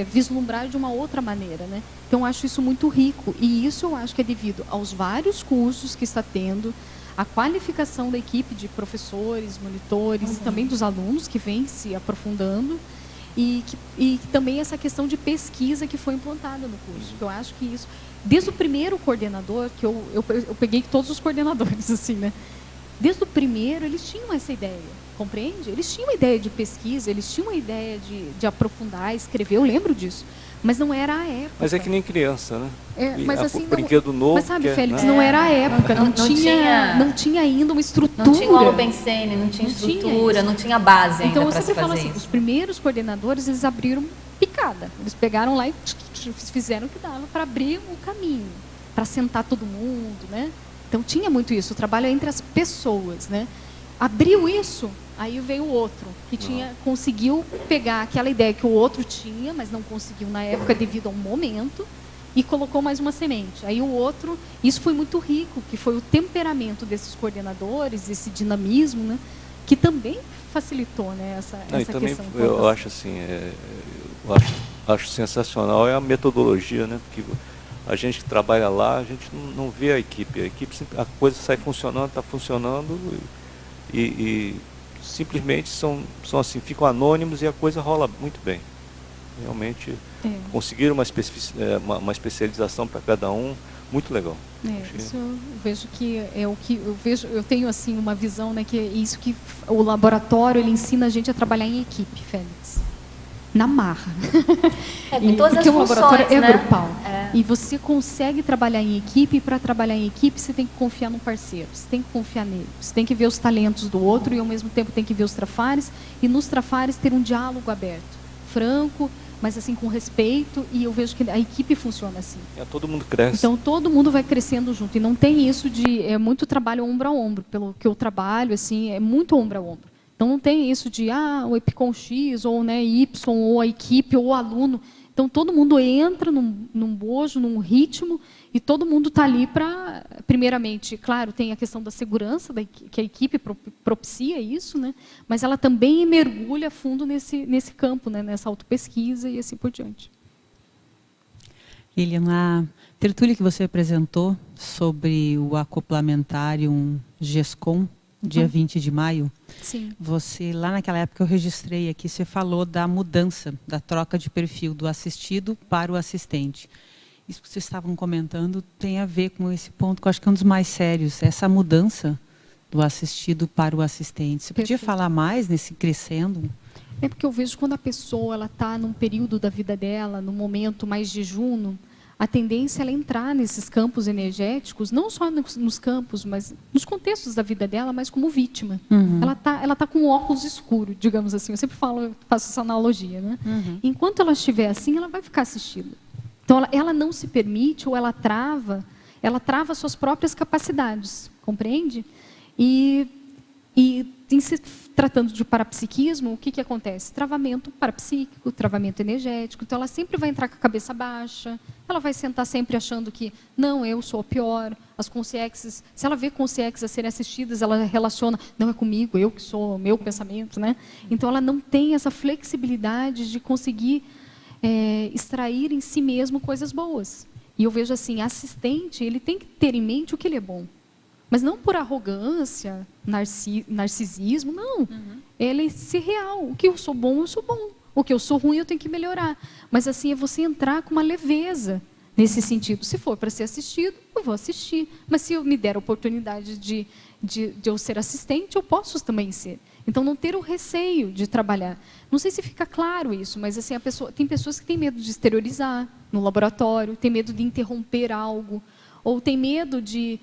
vislumbrar de uma outra maneira, né? Então, eu acho isso muito rico. E isso eu acho que é devido aos vários cursos que está tendo, a qualificação da equipe de professores, monitores e também dos alunos que vêm se aprofundando e também essa questão de pesquisa que foi implantada no curso. Eu acho que isso... Desde o primeiro coordenador, que eu peguei todos os coordenadores, assim, né? Desde o primeiro, eles tinham essa ideia, compreende? Eles tinham uma ideia de pesquisa, eles tinham uma ideia de aprofundar, escrever, eu lembro disso. Mas não era a época. Mas é que nem criança, né? Mas assim, o brinquedo novo... Mas sabe, Félix, não era a época, não tinha ainda uma estrutura. Não tinha o Holopensene, não tinha estrutura, não tinha base ainda para se fazer. Então, eu sempre falo assim, os primeiros coordenadores, eles abriram picada. Eles pegaram lá e fizeram o que dava para abrir o caminho, para sentar todo mundo, né? Então, tinha muito isso, o trabalho é entre as pessoas, né? Abriu isso, aí veio o outro, que conseguiu pegar aquela ideia que o outro tinha, mas não conseguiu na época devido a um momento, e colocou mais uma semente. Aí o outro, isso foi muito rico, que foi o temperamento desses coordenadores, esse dinamismo, né? Que também facilitou, né, essa também, questão. Eu acho assim, acho sensacional a metodologia, né? Porque a gente que trabalha lá, a gente não vê a equipe a coisa sai funcionando, está funcionando e simplesmente são assim, ficam anônimos e a coisa rola muito bem. Realmente conseguiram uma especialização para cada um, muito legal. Isso eu vejo que eu tenho assim uma visão, né, que é isso que o laboratório ele ensina a gente a trabalhar em equipe, Félix. Na marra. Em todas as funções, o laboratório é grupal. É. E você consegue trabalhar em equipe, e para trabalhar em equipe você tem que confiar no parceiro, você tem que confiar nele, você tem que ver os talentos do outro e ao mesmo tempo tem que ver os trafares, e nos trafares ter um diálogo aberto, franco, mas assim com respeito, e eu vejo que a equipe funciona assim. Todo mundo cresce. Então todo mundo vai crescendo junto, e não tem isso é muito trabalho ombro a ombro, pelo que eu trabalho, assim, é muito ombro a ombro. Então não tem isso de o Epicom X, ou né, Y, ou a equipe, ou o aluno. Então todo mundo entra num bojo, num ritmo, e todo mundo está ali para, primeiramente, claro, tem a questão da segurança, que a equipe propicia isso, né? Mas ela também mergulha a fundo nesse campo, né? Nessa autopesquisa e assim por diante. Lilian, na tertúlia que você apresentou sobre o acoplamentário GESCOM, dia 20 de maio, sim. Você, lá naquela época eu registrei aqui, você falou da mudança, da troca de perfil do assistido para o assistente. Isso que vocês estavam comentando tem a ver com esse ponto, que eu acho que é um dos mais sérios, essa mudança do assistido para o assistente. Você podia falar mais nesse crescendo? É porque eu vejo quando a pessoa ela está num período da vida dela, num momento mais de jejum, a tendência é ela entrar nesses campos energéticos, não só nos campos, mas nos contextos da vida dela, mas como vítima. Ela tá com um óculos escuro, digamos assim. Eu sempre faço essa analogia, né? Enquanto ela estiver assim, ela vai ficar assistida. Então, ela não se permite ou ela trava suas próprias capacidades, compreende? E em se tratando de parapsiquismo, o que acontece? Travamento parapsíquico, travamento energético. Então, ela sempre vai entrar com a cabeça baixa, ela vai sentar sempre achando que, não, eu sou a pior. As consciências, se ela vê consciências a serem assistidas, ela relaciona, não é comigo, eu que sou o meu pensamento, né? Então, ela não tem essa flexibilidade de conseguir extrair em si mesmo coisas boas. E eu vejo assim, assistente, ele tem que ter em mente o que ele é bom. Mas não por arrogância, narcisismo, não. Ele ser real. O que eu sou bom, eu sou bom. O que eu sou ruim, eu tenho que melhorar. Mas assim, é você entrar com uma leveza nesse sentido. Se for para ser assistido, eu vou assistir. Mas se eu me der a oportunidade de eu ser assistente, eu posso também ser. Então, não ter o receio de trabalhar. Não sei se fica claro isso, mas assim, tem pessoas que têm medo de exteriorizar no laboratório, tem medo de interromper algo, ou tem medo de...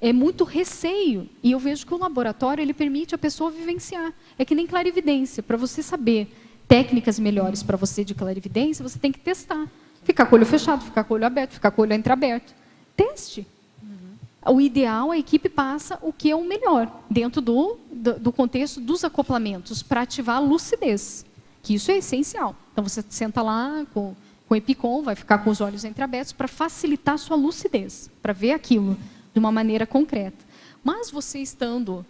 É muito receio. E eu vejo que o laboratório ele permite a pessoa vivenciar. É que nem clarividência. Para você saber técnicas melhores para você de clarividência, você tem que testar. Ficar com o olho fechado, ficar com o olho aberto, ficar com o olho entreaberto. Teste. O ideal, a equipe passa o que é o melhor, dentro do contexto dos acoplamentos, para ativar a lucidez, que isso é essencial. Então, você senta lá com o EpiCom, vai ficar com os olhos entreabertos para facilitar a sua lucidez, para ver aquilo de uma maneira concreta. Mas você estando,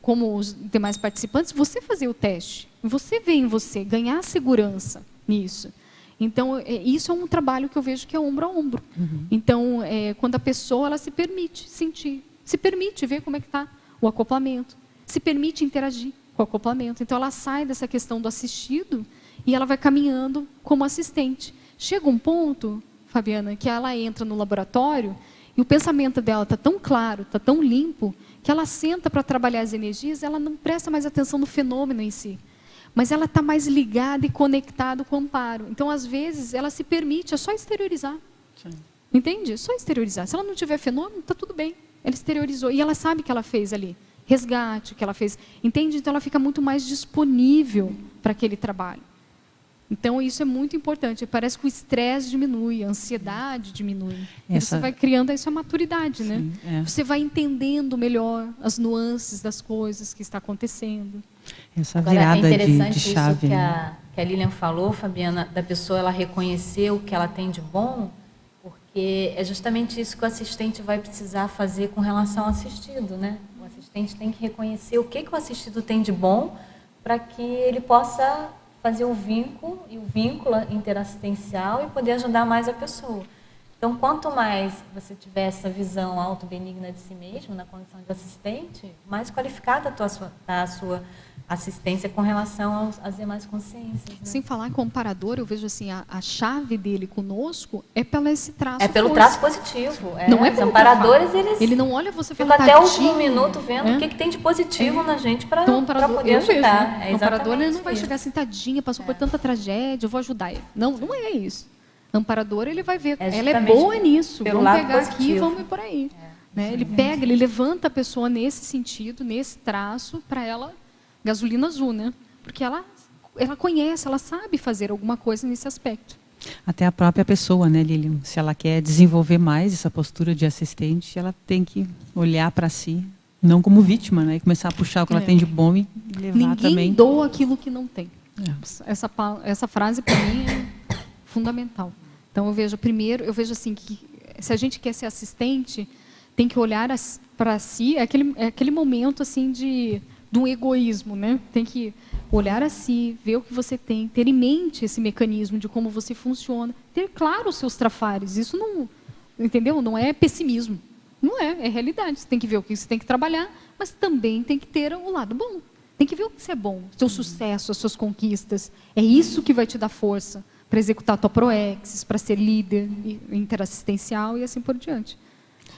como os demais participantes, você fazer o teste, você vê em você, ganhar segurança nisso. Então, isso é um trabalho que eu vejo que é ombro a ombro. Então, quando a pessoa ela se permite sentir, se permite ver como é que está o acoplamento, se permite interagir com o acoplamento. Então, ela sai dessa questão do assistido e ela vai caminhando como assistente. Chega um ponto, Fabiana, que ela entra no laboratório e o pensamento dela está tão claro, está tão limpo, que ela senta para trabalhar as energias, ela não presta mais atenção no fenômeno em si. Mas ela está mais ligada e conectada com o amparo. Então, às vezes, ela se permite, é só exteriorizar. Sim. Entende? É só exteriorizar. Se ela não tiver fenômeno, está tudo bem. Ela exteriorizou. E ela sabe que ela fez ali. Resgate, que ela fez. Entende? Então, ela fica muito mais disponível para aquele trabalho. Então, isso é muito importante. Parece que o estresse diminui, a ansiedade diminui. E você vai criando essa maturidade, né? Você vai entendendo melhor as nuances das coisas que está acontecendo. Essa virada agora, é interessante de chave. Isso que a Lilian falou, Fabiana, da pessoa ela reconhecer o que ela tem de bom, porque é justamente isso que o assistente vai precisar fazer com relação ao assistido, né? O assistente tem que reconhecer o que o assistido tem de bom para que ele possa fazer o vínculo interassistencial e poder ajudar mais a pessoa. Então, quanto mais você tiver essa visão auto-benigna de si mesmo, na condição de assistente, mais qualificada está a sua assistência com relação às demais consciências. Né? Sem falar que o amparador, eu vejo assim, a chave dele conosco é pelo esse traço. É pelo traço positivo. Não é os amparadores, ele não olha você fica até o último minuto vendo o que tem de positivo na gente para poder ajudar. O amparador ele não vai chegar assim, tadinha, passou por tanta tragédia, eu vou ajudar ele. Não é isso. O amparador, ele vai ver, ela é boa nisso, vamos pegar positivo. Aqui e vamos ir por aí. Né? Ele pega, ele levanta a pessoa nesse sentido, nesse traço, para ela... Gasolina azul, né? Porque ela conhece, ela sabe fazer alguma coisa nesse aspecto. Até a própria pessoa, né, Lilian? Se ela quer desenvolver mais essa postura de assistente, ela tem que olhar para si, não como vítima, né? E começar a puxar o que ela tem de bom e levar Ninguém também. Ninguém doa aquilo que não tem. Essa frase, para mim, é fundamental. Então, eu vejo assim, que se a gente quer ser assistente, tem que olhar para si, é aquele momento, assim, de um egoísmo, né? Tem que olhar a si, ver o que você tem, ter em mente esse mecanismo de como você funciona, ter claro os seus trafares. Isso não, entendeu? Não é pessimismo. Não é realidade. Você tem que ver o que você tem que trabalhar, mas também tem que ter o lado bom. Tem que ver o que é bom, seu sucesso, as suas conquistas. É isso que vai te dar força para executar a tua proexis, para ser líder interassistencial e assim por diante.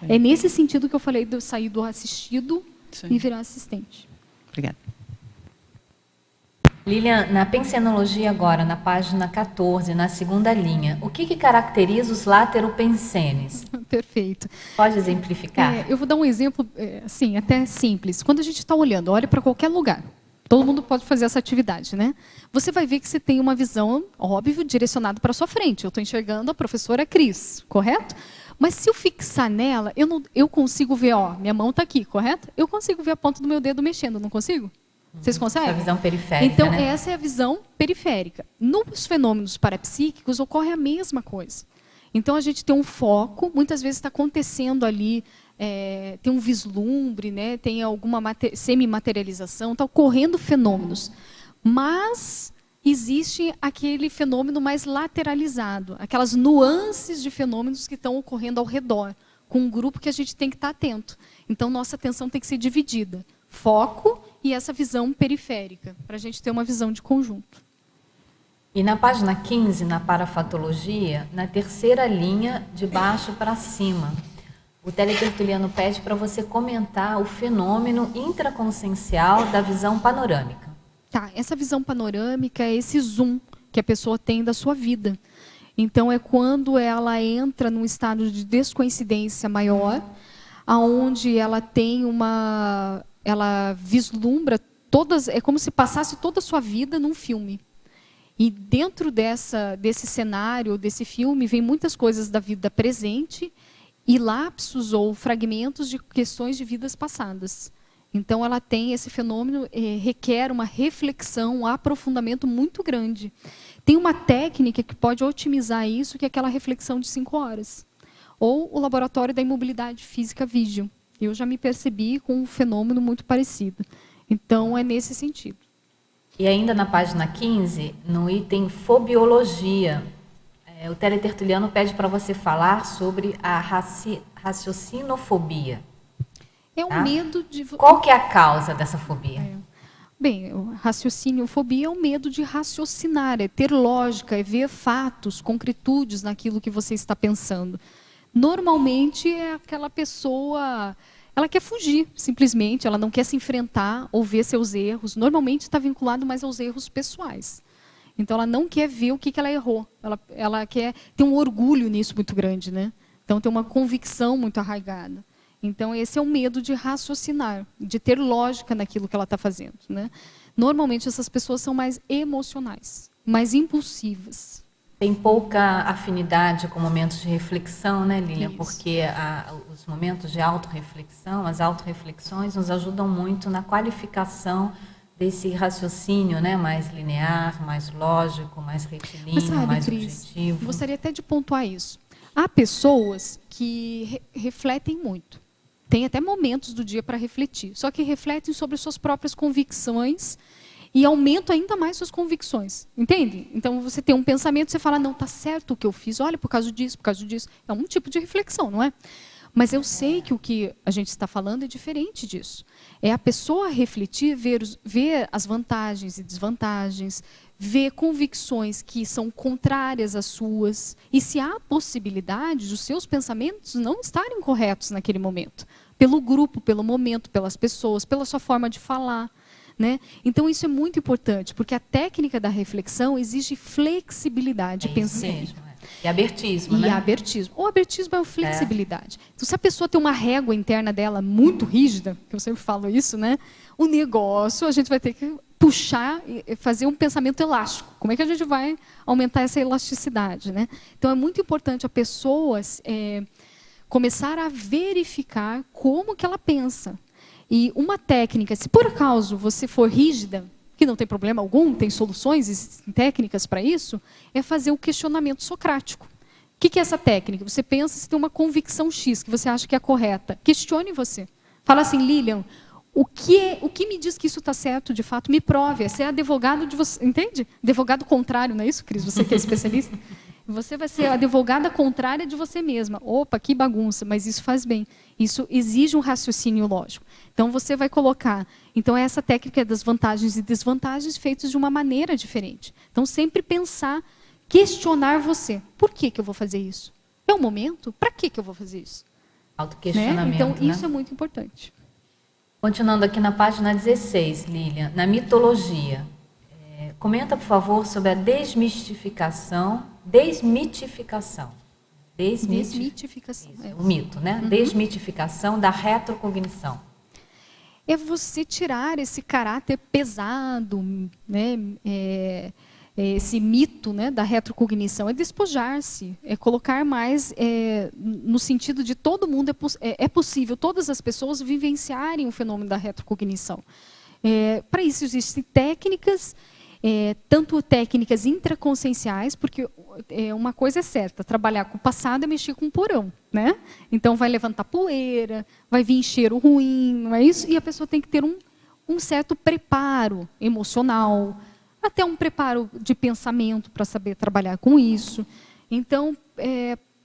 Sim. É nesse sentido que eu falei de eu sair do assistido e virar assistente. Obrigada. Lilian, na pensenologia agora, na página 14, na segunda linha, o que caracteriza os lateropensenes? Perfeito. Pode exemplificar? Eu vou dar um exemplo, assim, até simples. Quando a gente está olhando, olha para qualquer lugar. Todo mundo pode fazer essa atividade, né? Você vai ver que você tem uma visão, óbvio, direcionada para sua frente. Eu estou enxergando a professora Cris, correto? Mas se eu fixar nela, eu consigo ver, ó, minha mão está aqui, correto? Eu consigo ver a ponta do meu dedo mexendo, não consigo? Vocês conseguem? Essa visão periférica, então, né? essa é a visão periférica. Nos fenômenos parapsíquicos ocorre a mesma coisa. Então, a gente tem um foco, muitas vezes está acontecendo ali, tem um vislumbre, né? Tem alguma semimaterialização, está ocorrendo fenômenos. Mas existe aquele fenômeno mais lateralizado, aquelas nuances de fenômenos que estão ocorrendo ao redor, com um grupo que a gente tem que estar atento. Então, nossa atenção tem que ser dividida. Foco e essa visão periférica, para a gente ter uma visão de conjunto. E na página 15, na parafatologia, na terceira linha, de baixo para cima, o teletertuliano pede para você comentar o fenômeno intraconsciencial da visão panorâmica. Tá, essa visão panorâmica é esse zoom que a pessoa tem da sua vida. Então, é quando ela entra num estado de descoincidência maior, aonde ela tem ela vislumbra é como se passasse toda a sua vida num filme. E dentro desse cenário, desse filme, vem muitas coisas da vida presente e lapsos ou fragmentos de questões de vidas passadas. Então, ela tem esse fenômeno, requer uma reflexão, um aprofundamento muito grande. Tem uma técnica que pode otimizar isso, que é aquela reflexão de 5 horas. Ou o laboratório da imobilidade física Vision. Eu já me percebi com um fenômeno muito parecido. Então, é nesse sentido. E ainda na página 15, no item fobiologia, o teletertuliano pede para você falar sobre a raciocinofobia. É um medo de... Qual que é a causa dessa fobia? Bem, raciociniofobia é o medo de raciocinar, é ter lógica, é ver fatos, concretudes naquilo que você está pensando. Normalmente é aquela pessoa, ela quer fugir, simplesmente, ela não quer se enfrentar ou ver seus erros. Normalmente está vinculado mais aos erros pessoais. Então, ela não quer ver o que ela errou. Ela quer ter um orgulho nisso muito grande, né? Então, tem uma convicção muito arraigada. Então, esse é o medo de raciocinar, de ter lógica naquilo que ela está fazendo, né? Normalmente, essas pessoas são mais emocionais, mais impulsivas. Tem pouca afinidade com momentos de reflexão, né, Lilian? Isso. Porque os momentos de autorreflexão, as autorreflexões nos ajudam muito na qualificação desse raciocínio, né, mais linear, mais lógico, mais retilíneo, Mas sabe, mais Cris, objetivo. gostaria até de pontuar isso. Há pessoas que refletem muito. Tem até momentos do dia para refletir, só que refletem sobre suas próprias convicções e aumentam ainda mais suas convicções, entende? Então, você tem um pensamento, você fala, não, está certo o que eu fiz, olha, por causa disso, por causa disso. É um tipo de reflexão, não é? Mas eu sei que o que a gente está falando é diferente disso. É a pessoa refletir, ver as vantagens e desvantagens, ver convicções que são contrárias às suas, e se há possibilidade dos seus pensamentos não estarem corretos naquele momento, pelo grupo, pelo momento, pelas pessoas, pela sua forma de falar, né? Então, isso é muito importante, porque a técnica da reflexão exige flexibilidade, pensei. Mesmo, é. E abertismo, né? E abertismo. O abertismo é a flexibilidade. Então, se a pessoa tem uma régua interna dela muito rígida, que eu sempre falo isso, né? O negócio, a gente vai ter que puxar e fazer um pensamento elástico. Como é que a gente vai aumentar essa elasticidade, né? Então, é muito importante a pessoa começar a verificar como que ela pensa. E uma técnica, se por acaso você for rígida, que não tem problema algum, tem soluções e técnicas para isso, é fazer o questionamento socrático. O que é essa técnica? Você pensa, se tem uma convicção X que você acha que é correta. Questione você. Fala assim, Lilian, o que me diz que isso está certo, de fato, me prove. Você é advogado de você, entende? Advogado contrário, não é isso, Cris? Você que é especialista. Você vai ser a advogada contrária de você mesma. Opa, que bagunça, mas isso faz bem. Isso exige um raciocínio lógico. Então, você vai colocar... Então, essa técnica das vantagens e desvantagens feitas de uma maneira diferente. Então, sempre pensar, questionar você. Por que eu vou fazer isso? É o momento? Para que eu vou fazer isso? Autoquestionamento, Então, né? isso é muito importante. Continuando aqui na página 16, Lilian, na mitologia. Comenta, por favor, sobre a desmitificação. Desmitificação. Desmitificação. O mito, né? Desmitificação da retrocognição. É você tirar esse caráter pesado, né? Esse mito, né, da retrocognição, é despojar-se, é colocar mais no sentido de todo mundo é possível, todas as pessoas vivenciarem o fenômeno da retrocognição. Para isso existem técnicas, tanto técnicas intraconscienciais, porque uma coisa é certa, trabalhar com o passado é mexer com o porão, né? Então vai levantar poeira, vai vir cheiro ruim, não é isso? E a pessoa tem que ter um certo preparo emocional, até um preparo de pensamento para saber trabalhar com isso. Então,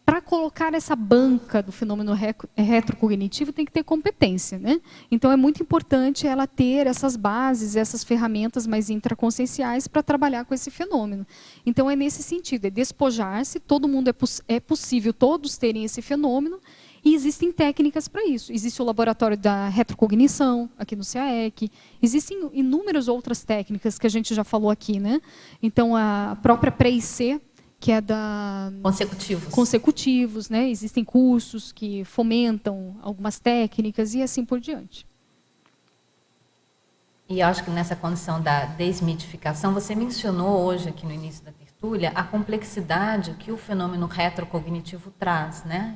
para colocar essa banca do fenômeno retrocognitivo, tem que ter competência, né? Então, é muito importante ela ter essas bases, essas ferramentas mais intraconscienciais para trabalhar com esse fenômeno. Então, é nesse sentido, é despojar-se, todo mundo é possível todos terem esse fenômeno, e existem técnicas para isso. Existe o laboratório da retrocognição, aqui no CAEC. Existem inúmeras outras técnicas que a gente já falou aqui, né? Então, a própria pré-IC, que é da... Consecutivos, né? Existem cursos que fomentam algumas técnicas e assim por diante. E eu acho que nessa condição da desmitificação, você mencionou hoje, aqui no início da tertúlia, a complexidade que o fenômeno retrocognitivo traz, né?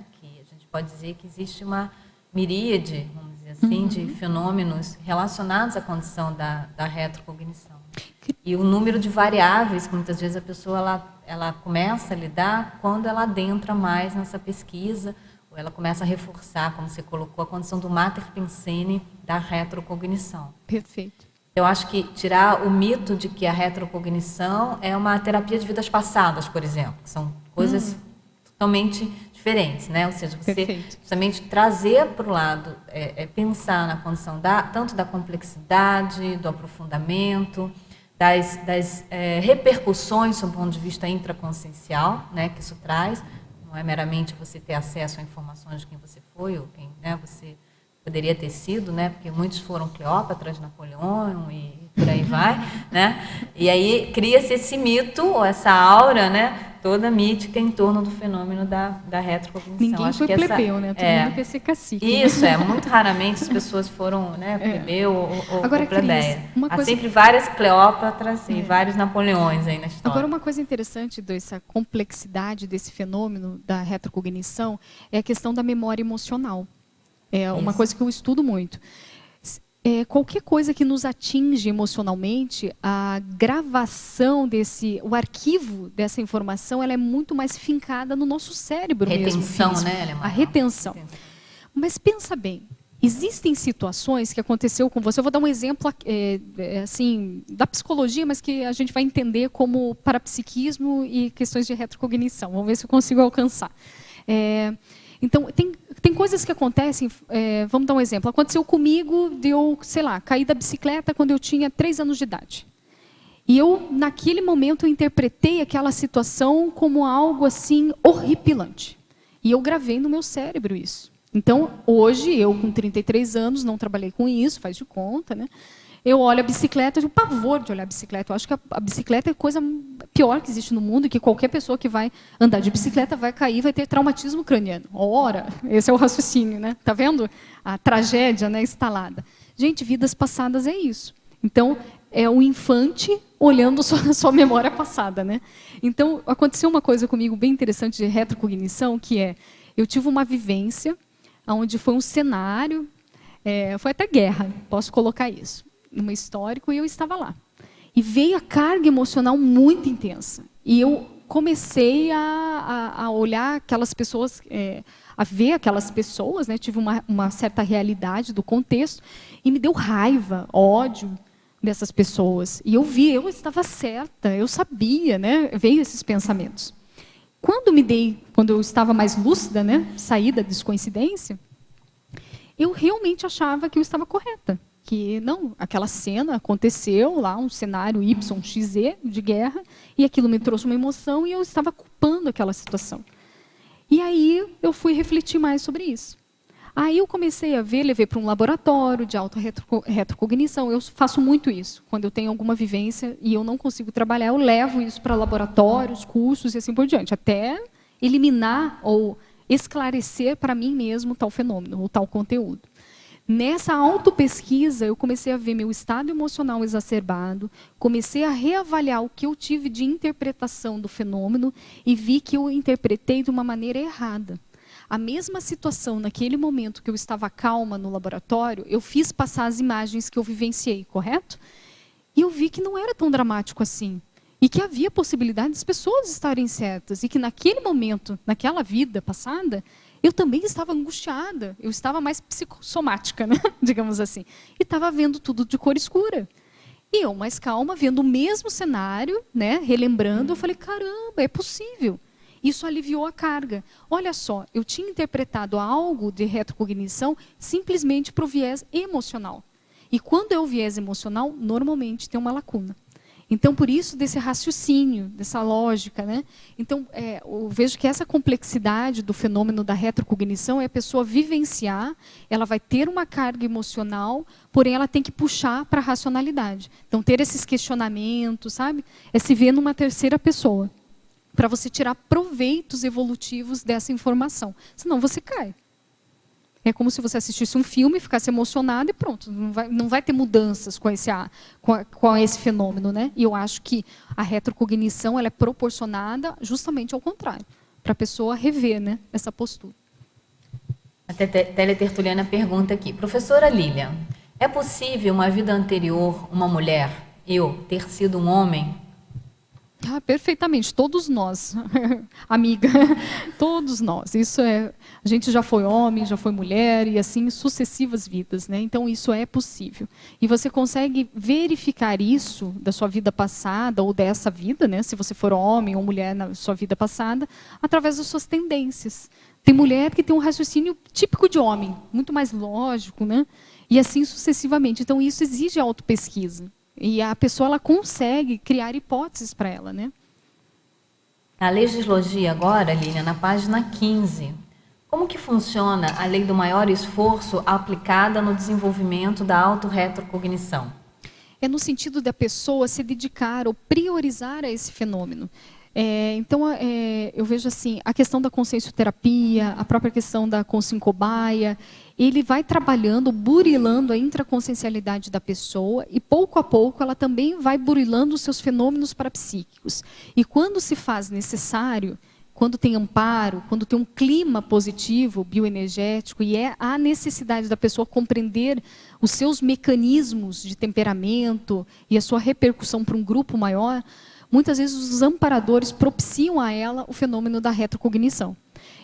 Pode dizer que existe uma miríade, vamos dizer assim, de fenômenos relacionados à condição da retrocognição. E o número de variáveis que muitas vezes a pessoa ela começa a lidar quando ela adentra mais nessa pesquisa, ou ela começa a reforçar, como você colocou, a condição do mater pensene da retrocognição. Perfeito. Eu acho que tirar o mito de que a retrocognição é uma terapia de vidas passadas, por exemplo, que são coisas totalmente diferentes, né? Ou seja, você justamente trazer para o lado, pensar na condição tanto da complexidade, do aprofundamento, das repercussões sob o ponto de vista intraconsciencial, né, que isso traz. Não é meramente você ter acesso a informações de quem você foi ou quem, né, você poderia ter sido, né, porque muitos foram Cleópatras, Napoleão e por aí vai, né? E aí cria-se esse mito, ou essa aura, né, toda mítica em torno do fenômeno da retrocognição. Ninguém foi plebeu, né? Todo mundo quer ser cacique. Isso, muito raramente as pessoas foram, né, plebeu ou plebeia. Agora, há sempre várias Cleópatras e vários Napoleões aí na história. Agora, uma coisa interessante dessa complexidade desse fenômeno da retrocognição é a questão da memória emocional. É uma coisa que eu estudo muito. Qualquer coisa que nos atinge emocionalmente, a gravação o arquivo dessa informação, ela é muito mais fincada no nosso cérebro mesmo. Retenção, né? A retenção. Mas pensa bem, existem situações que aconteceu com você, eu vou dar um exemplo assim, da psicologia, mas que a gente vai entender como parapsiquismo e questões de retrocognição. Vamos ver se eu consigo alcançar. Então, tem coisas que acontecem, vamos dar um exemplo. Aconteceu comigo de eu, sei lá, cair da bicicleta quando eu tinha 3 anos de idade. E eu, naquele momento, eu interpretei aquela situação como algo assim horripilante. E eu gravei no meu cérebro isso. Então, hoje, eu com 33 anos, não trabalhei com isso, faz de conta, né? Eu olho a bicicleta, eu tenho pavor de olhar a bicicleta. Eu acho que a bicicleta é a coisa pior que existe no mundo, e que qualquer pessoa que vai andar de bicicleta vai cair, vai ter traumatismo craniano. Ora, esse é o raciocínio, né? Tá vendo a tragédia, né, instalada? Gente, vidas passadas é isso. Então, é o infante olhando sua memória passada, né? Então, aconteceu uma coisa comigo bem interessante de retrocognição, que eu tive uma vivência onde foi um cenário, foi até guerra, posso colocar isso, no histórico, e eu estava lá. E veio a carga emocional muito intensa. E eu comecei a olhar aquelas pessoas, a ver aquelas pessoas, né? Tive uma certa realidade do contexto, e me deu raiva, ódio dessas pessoas. E eu estava certa, eu sabia, né? Veio esses pensamentos. Quando eu estava mais lúcida, né? Saí da descoincidência, eu realmente achava que eu estava correta. Que não, aquela cena aconteceu lá, um cenário YXZ de guerra, e aquilo me trouxe uma emoção e eu estava culpando aquela situação. E aí eu fui refletir mais sobre isso. Aí eu comecei a ver, levei para um laboratório de auto-retrocognição. Eu faço muito isso. Quando eu tenho alguma vivência e eu não consigo trabalhar, eu levo isso para laboratórios, cursos e assim por diante, até eliminar ou esclarecer para mim mesmo tal fenômeno ou tal conteúdo. Nessa autopesquisa, eu comecei a ver meu estado emocional exacerbado, comecei a reavaliar o que eu tive de interpretação do fenômeno e vi que eu interpretei de uma maneira errada. A mesma situação, naquele momento que eu estava calma no laboratório, eu fiz passar as imagens que eu vivenciei, correto? E eu vi que não era tão dramático assim. E que havia possibilidade das pessoas estarem certas. E que naquele momento, naquela vida passada, eu também estava angustiada. Eu estava mais psicossomática, né? Digamos assim. E estava vendo tudo de cor escura. E eu, mais calma, vendo o mesmo cenário, né? Relembrando, eu falei, caramba, é possível. Isso aliviou a carga. Olha só, eu tinha interpretado algo de retrocognição simplesmente para o viés emocional. E quando é o viés emocional, normalmente tem uma lacuna. Então, por isso, desse raciocínio, dessa lógica, né? Então, eu vejo que essa complexidade do fenômeno da retrocognição é a pessoa vivenciar, ela vai ter uma carga emocional, porém ela tem que puxar para a racionalidade. Então, ter esses questionamentos, sabe? É se ver numa terceira pessoa, para você tirar proveitos evolutivos dessa informação. Senão você cai. É como se você assistisse um filme, ficasse emocionado e pronto. Não vai ter mudanças com esse fenômeno, né? E eu acho que a retrocognição ela é proporcionada justamente ao contrário, para a pessoa rever, né, essa postura. A Teletertuliana pergunta aqui, professora Lilian, é possível uma vida anterior, uma mulher, eu, ter sido um homem? Ah, perfeitamente, todos nós, amiga, todos nós. Isso é, a gente já foi homem, já foi mulher e assim sucessivas vidas, né? Então isso é possível. E você consegue verificar isso da sua vida passada ou dessa vida, né? Se você for homem ou mulher na sua vida passada, através das suas tendências. Tem mulher que tem um raciocínio típico de homem, muito mais lógico, né? E assim sucessivamente. Então isso exige autopesquisa. E a pessoa ela consegue criar hipóteses para ela, né? A legislogia agora, Lilian, na página 15. Como que funciona a lei do maior esforço aplicada no desenvolvimento da autorretrocognição? É no sentido da pessoa se dedicar ou priorizar a esse fenômeno. Então, eu vejo assim, a questão da consciencioterapia, a própria questão da consciencobaia, ele vai trabalhando, burilando a intraconsciencialidade da pessoa e, pouco a pouco, ela também vai burilando os seus fenômenos parapsíquicos. E quando se faz necessário, quando tem amparo, quando tem um clima positivo, bioenergético, e há necessidade da pessoa compreender os seus mecanismos de temperamento e a sua repercussão para um grupo maior, muitas vezes os amparadores propiciam a ela o fenômeno da retrocognição.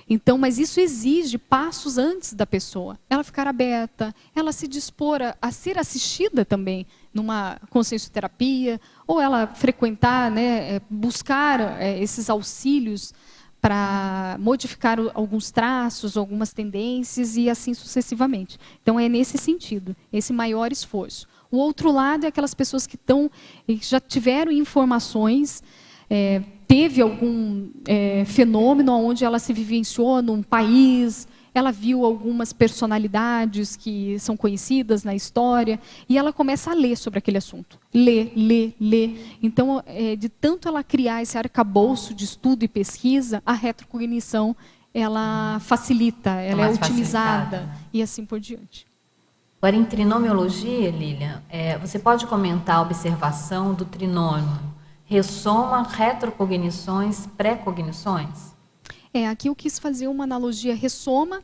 Então, mas isso exige passos antes da pessoa. Ela ficar aberta, ela se dispor a ser assistida também numa consciencioterapia, ou ela frequentar, né, buscar esses auxílios para modificar alguns traços, algumas tendências e assim sucessivamente. Então, é nesse sentido, esse maior esforço. O outro lado é aquelas pessoas que já tiveram informações, teve algum fenômeno onde ela se vivenciou num país, ela viu algumas personalidades que são conhecidas na história, e ela começa a ler sobre aquele assunto. Ler. Então, de tanto ela criar esse arcabouço de estudo e pesquisa, a retrocognição ela facilita, ela é otimizada, e assim por diante. Agora, em trinomiologia, Lilian, você pode comentar a observação do trinômio ressoma, retrocognições, pré-cognições? Aqui eu quis fazer uma analogia. Ressoma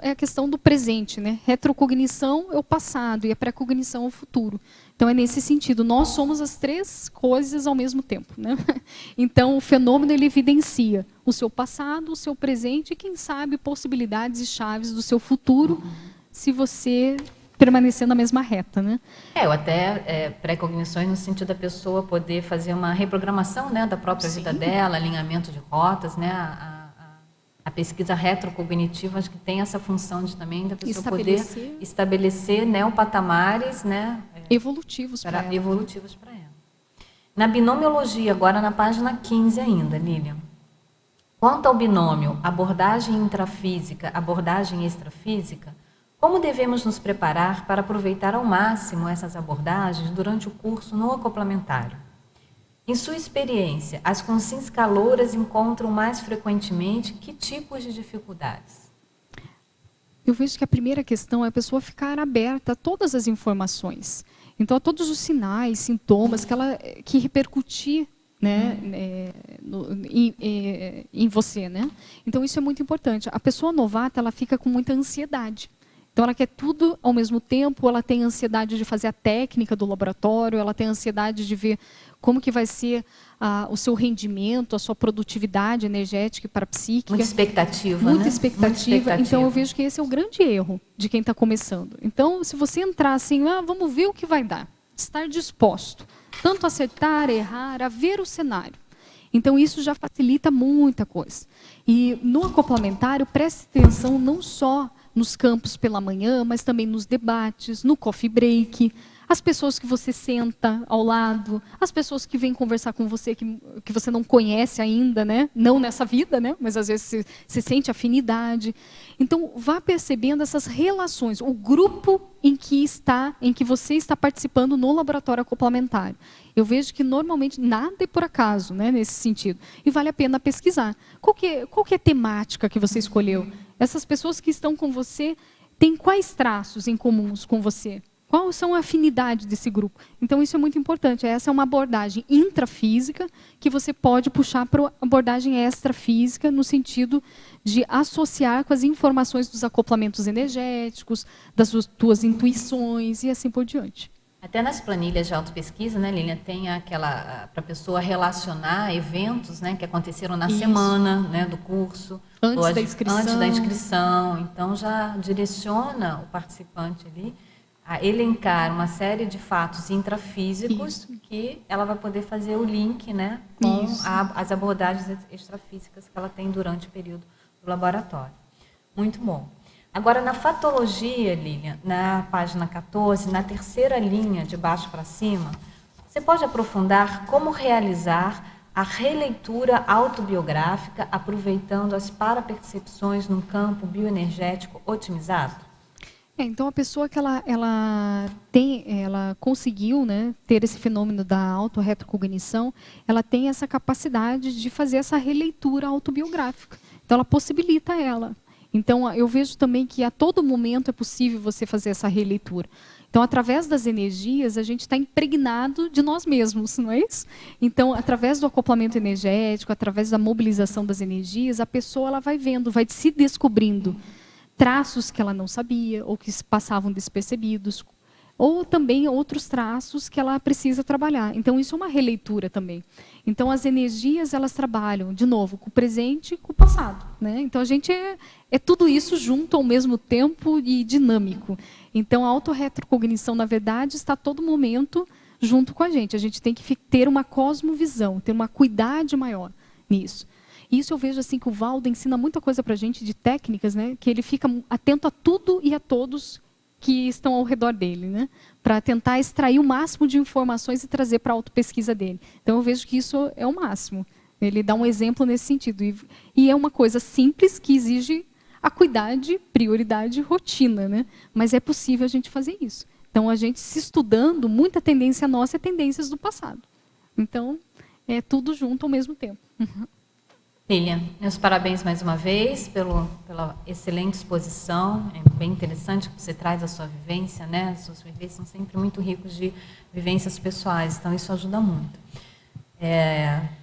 é a questão do presente, né? Retrocognição é o passado e a pré-cognição é o futuro. Então, é nesse sentido. Nós somos as três coisas ao mesmo tempo, né? Então, o fenômeno ele evidencia o seu passado, o seu presente e, quem sabe, possibilidades e chaves do seu futuro, se você permanecer na mesma reta, né? Ou até pré-cognições no sentido da pessoa poder fazer uma reprogramação, né, da própria vida dela, alinhamento de rotas, né? A pesquisa retrocognitiva acho que tem essa função de também da pessoa poder estabelecer neopatamares, né, evolutivos para ela. Na binomiologia, agora na página 15 ainda, Lilian. Quanto ao binômio abordagem intrafísica, abordagem extrafísica, Como devemos nos preparar para aproveitar ao máximo essas abordagens durante o curso no acoplamentário? Em sua experiência, as consciências calouras encontram mais frequentemente que tipos de dificuldades? Eu vejo que a primeira questão é a pessoa ficar aberta a todas as informações. Então, a todos os sinais, sintomas que repercutir, né, em você, né? Então, isso é muito importante. A pessoa novata, ela fica com muita ansiedade. Então, ela quer tudo ao mesmo tempo, ela tem ansiedade de fazer a técnica do laboratório, ela tem ansiedade de ver como que vai ser o seu rendimento, a sua produtividade energética e parapsíquica. Muita expectativa, Muita né? expectativa. Então, eu vejo que esse é o grande erro de quem está começando. Então, se você entrar assim, vamos ver o que vai dar. Estar disposto, tanto a acertar, errar, a ver o cenário. Então, isso já facilita muita coisa. E no acoplamentário, preste atenção não só nos campos pela manhã, mas também nos debates, no coffee break, as pessoas que você senta ao lado, as pessoas que vêm conversar com você que você não conhece ainda, né? Não nessa vida, né? Mas às vezes você sente afinidade. Então, vá percebendo essas relações, o grupo em que você está participando no laboratório acoplamentário. Eu vejo que normalmente nada é por acaso, né, nesse sentido. E vale a pena pesquisar. Qual que é a temática que você escolheu? Essas pessoas que estão com você têm quais traços em comuns com você? Quais são a afinidade desse grupo? Então, isso é muito importante. Essa é uma abordagem intrafísica que você pode puxar para a abordagem extrafísica, no sentido de associar com as informações dos acoplamentos energéticos, das tuas intuições e assim por diante. Até nas planilhas de autopesquisa, né, Lilian, tem aquela para a pessoa relacionar eventos, né, que aconteceram na semana, né, do curso. Antes da inscrição. Antes da inscrição. Então, já direciona o participante ali a elencar uma série de fatos intrafísicos que ela vai poder fazer o link, né, com as abordagens extrafísicas que ela tem durante o período do laboratório. Muito bom. Agora, na fatologia, Lilian, na página 14, na terceira linha, de baixo para cima, você pode aprofundar como realizar a releitura autobiográfica aproveitando as parapercepções num campo bioenergético otimizado? Então, a pessoa que ela conseguiu, né, ter esse fenômeno da autorretrocognição, ela tem essa capacidade de fazer essa releitura autobiográfica. Então, ela possibilita ela. Então, eu vejo também que a todo momento é possível você fazer essa releitura. Então, através das energias, a gente está impregnado de nós mesmos, não é isso? Então, através do acoplamento energético, através da mobilização das energias, a pessoa ela vai vendo, vai se descobrindo traços que ela não sabia, ou que passavam despercebidos, ou também outros traços que ela precisa trabalhar. Então, isso é uma releitura também. Então, as energias, elas trabalham, de novo, com o presente e com o passado, né? Então, a gente é tudo isso junto ao mesmo tempo e dinâmico. Então, a autorretrocognição, na verdade, está a todo momento junto com a gente. A gente tem que ter uma cosmovisão, ter uma cuidade maior nisso. Isso eu vejo assim que o Valdo ensina muita coisa para a gente de técnicas, né? Que ele fica atento a tudo e a todos que estão ao redor dele, né? Para tentar extrair o máximo de informações e trazer para a autopesquisa dele. Então, eu vejo que isso é o máximo. Ele dá um exemplo nesse sentido. E é uma coisa simples que exige acuidade, prioridade e rotina, né? Mas é possível a gente fazer isso. Então, a gente se estudando, muita tendência nossa é tendências do passado. Então, é tudo junto ao mesmo tempo. Lilian, meus parabéns mais uma vez pela excelente exposição. É bem interessante que você traz a sua vivência, né? Os seus verbetes são sempre muito ricos de vivências pessoais, então isso ajuda muito.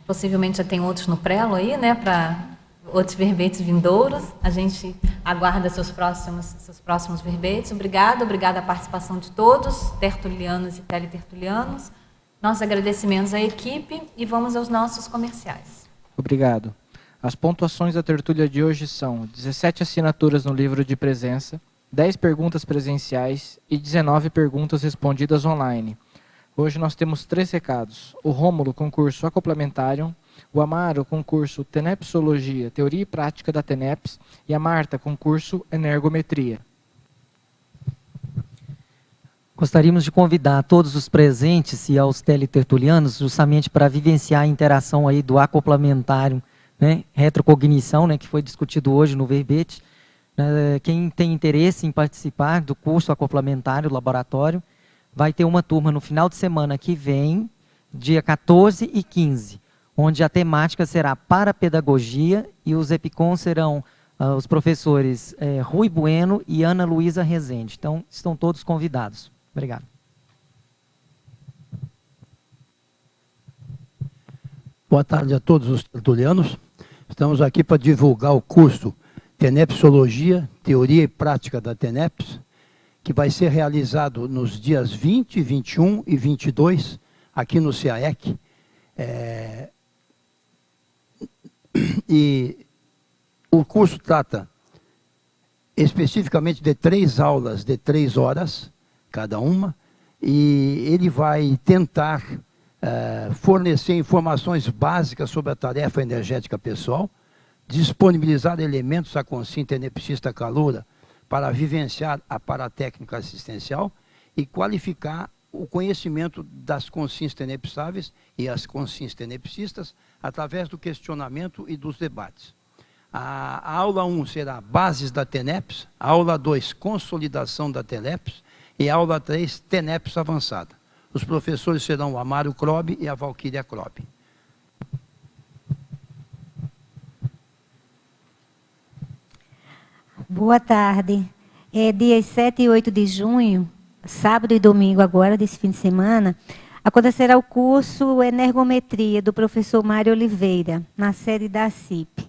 Possivelmente já tem outros no prelo aí, né? Para outros verbetes vindouros. A gente aguarda seus próximos verbetes. Obrigada a participação de todos, tertulianos e teletertulianos. Nossos agradecimentos à equipe e vamos aos nossos comerciais. Obrigado. As pontuações da tertúlia de hoje são 17 assinaturas no livro de presença, 10 perguntas presenciais e 19 perguntas respondidas online. Hoje nós temos 3 recados. O Rômulo, concurso Acoplamentarium, o Amaro, concurso Tenepsologia, Teoria e Prática da Teneps, e a Marta, concurso Energometria. Gostaríamos de convidar todos os presentes e aos teletertulianos justamente para vivenciar a interação aí do Acoplamentário, né, retrocognição, né, que foi discutido hoje no verbete, Quem tem interesse em participar do curso acoplamentário laboratório, vai ter uma turma no final de semana que vem, dia 14 e 15, onde a temática será parapedagogia e os EPICOM serão os professores Rui Bueno e Ana Luísa Rezende. Então, estão todos convidados. Obrigado. Boa tarde a todos os tertulianos. Estamos aqui para divulgar o curso Tenepsologia, Teoria e Prática da TENEPS, que vai ser realizado nos dias 20, 21 e 22, aqui no CAEC. E o curso trata especificamente de 3 aulas de 3 horas, cada uma, e ele vai tentar fornecer informações básicas sobre a tarefa energética pessoal, disponibilizar elementos à consciência tenepsista caloura para vivenciar a paratécnica assistencial e qualificar o conhecimento das consciências tenepsáveis e as consciências tenepsistas através do questionamento e dos debates. A aula 1 será Bases da TENEPS, a aula 2 Consolidação da TENEPS e a aula 3 TENEPS Avançada. Os professores serão o Amário Krob e a Valquíria Krob. Boa tarde. Dias 7 e 8 de junho, sábado e domingo agora, desse fim de semana, acontecerá o curso Energometria, do professor Mário Oliveira, na sede da CIP.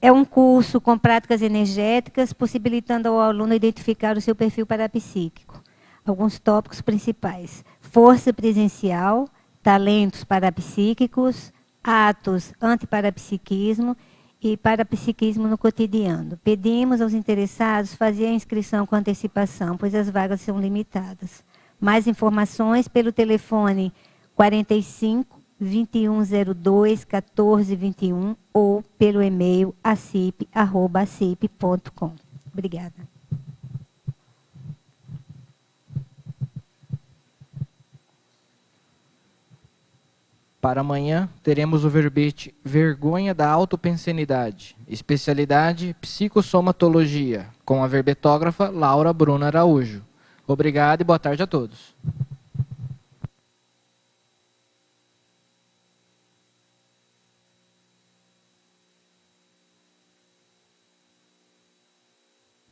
É um curso com práticas energéticas, possibilitando ao aluno identificar o seu perfil parapsíquico. Alguns tópicos principais: força presencial, talentos parapsíquicos, atos antiparapsiquismo e parapsiquismo no cotidiano. Pedimos aos interessados fazer a inscrição com antecipação, pois as vagas são limitadas. Mais informações pelo telefone 45 2102 1421 ou pelo e-mail acip@acip.com. Obrigada. Para amanhã, teremos o verbete Vergonha da Autopensenidade, especialidade Psicossomatologia, com a verbetógrafa Laura Bruna Araújo. Obrigado e boa tarde a todos.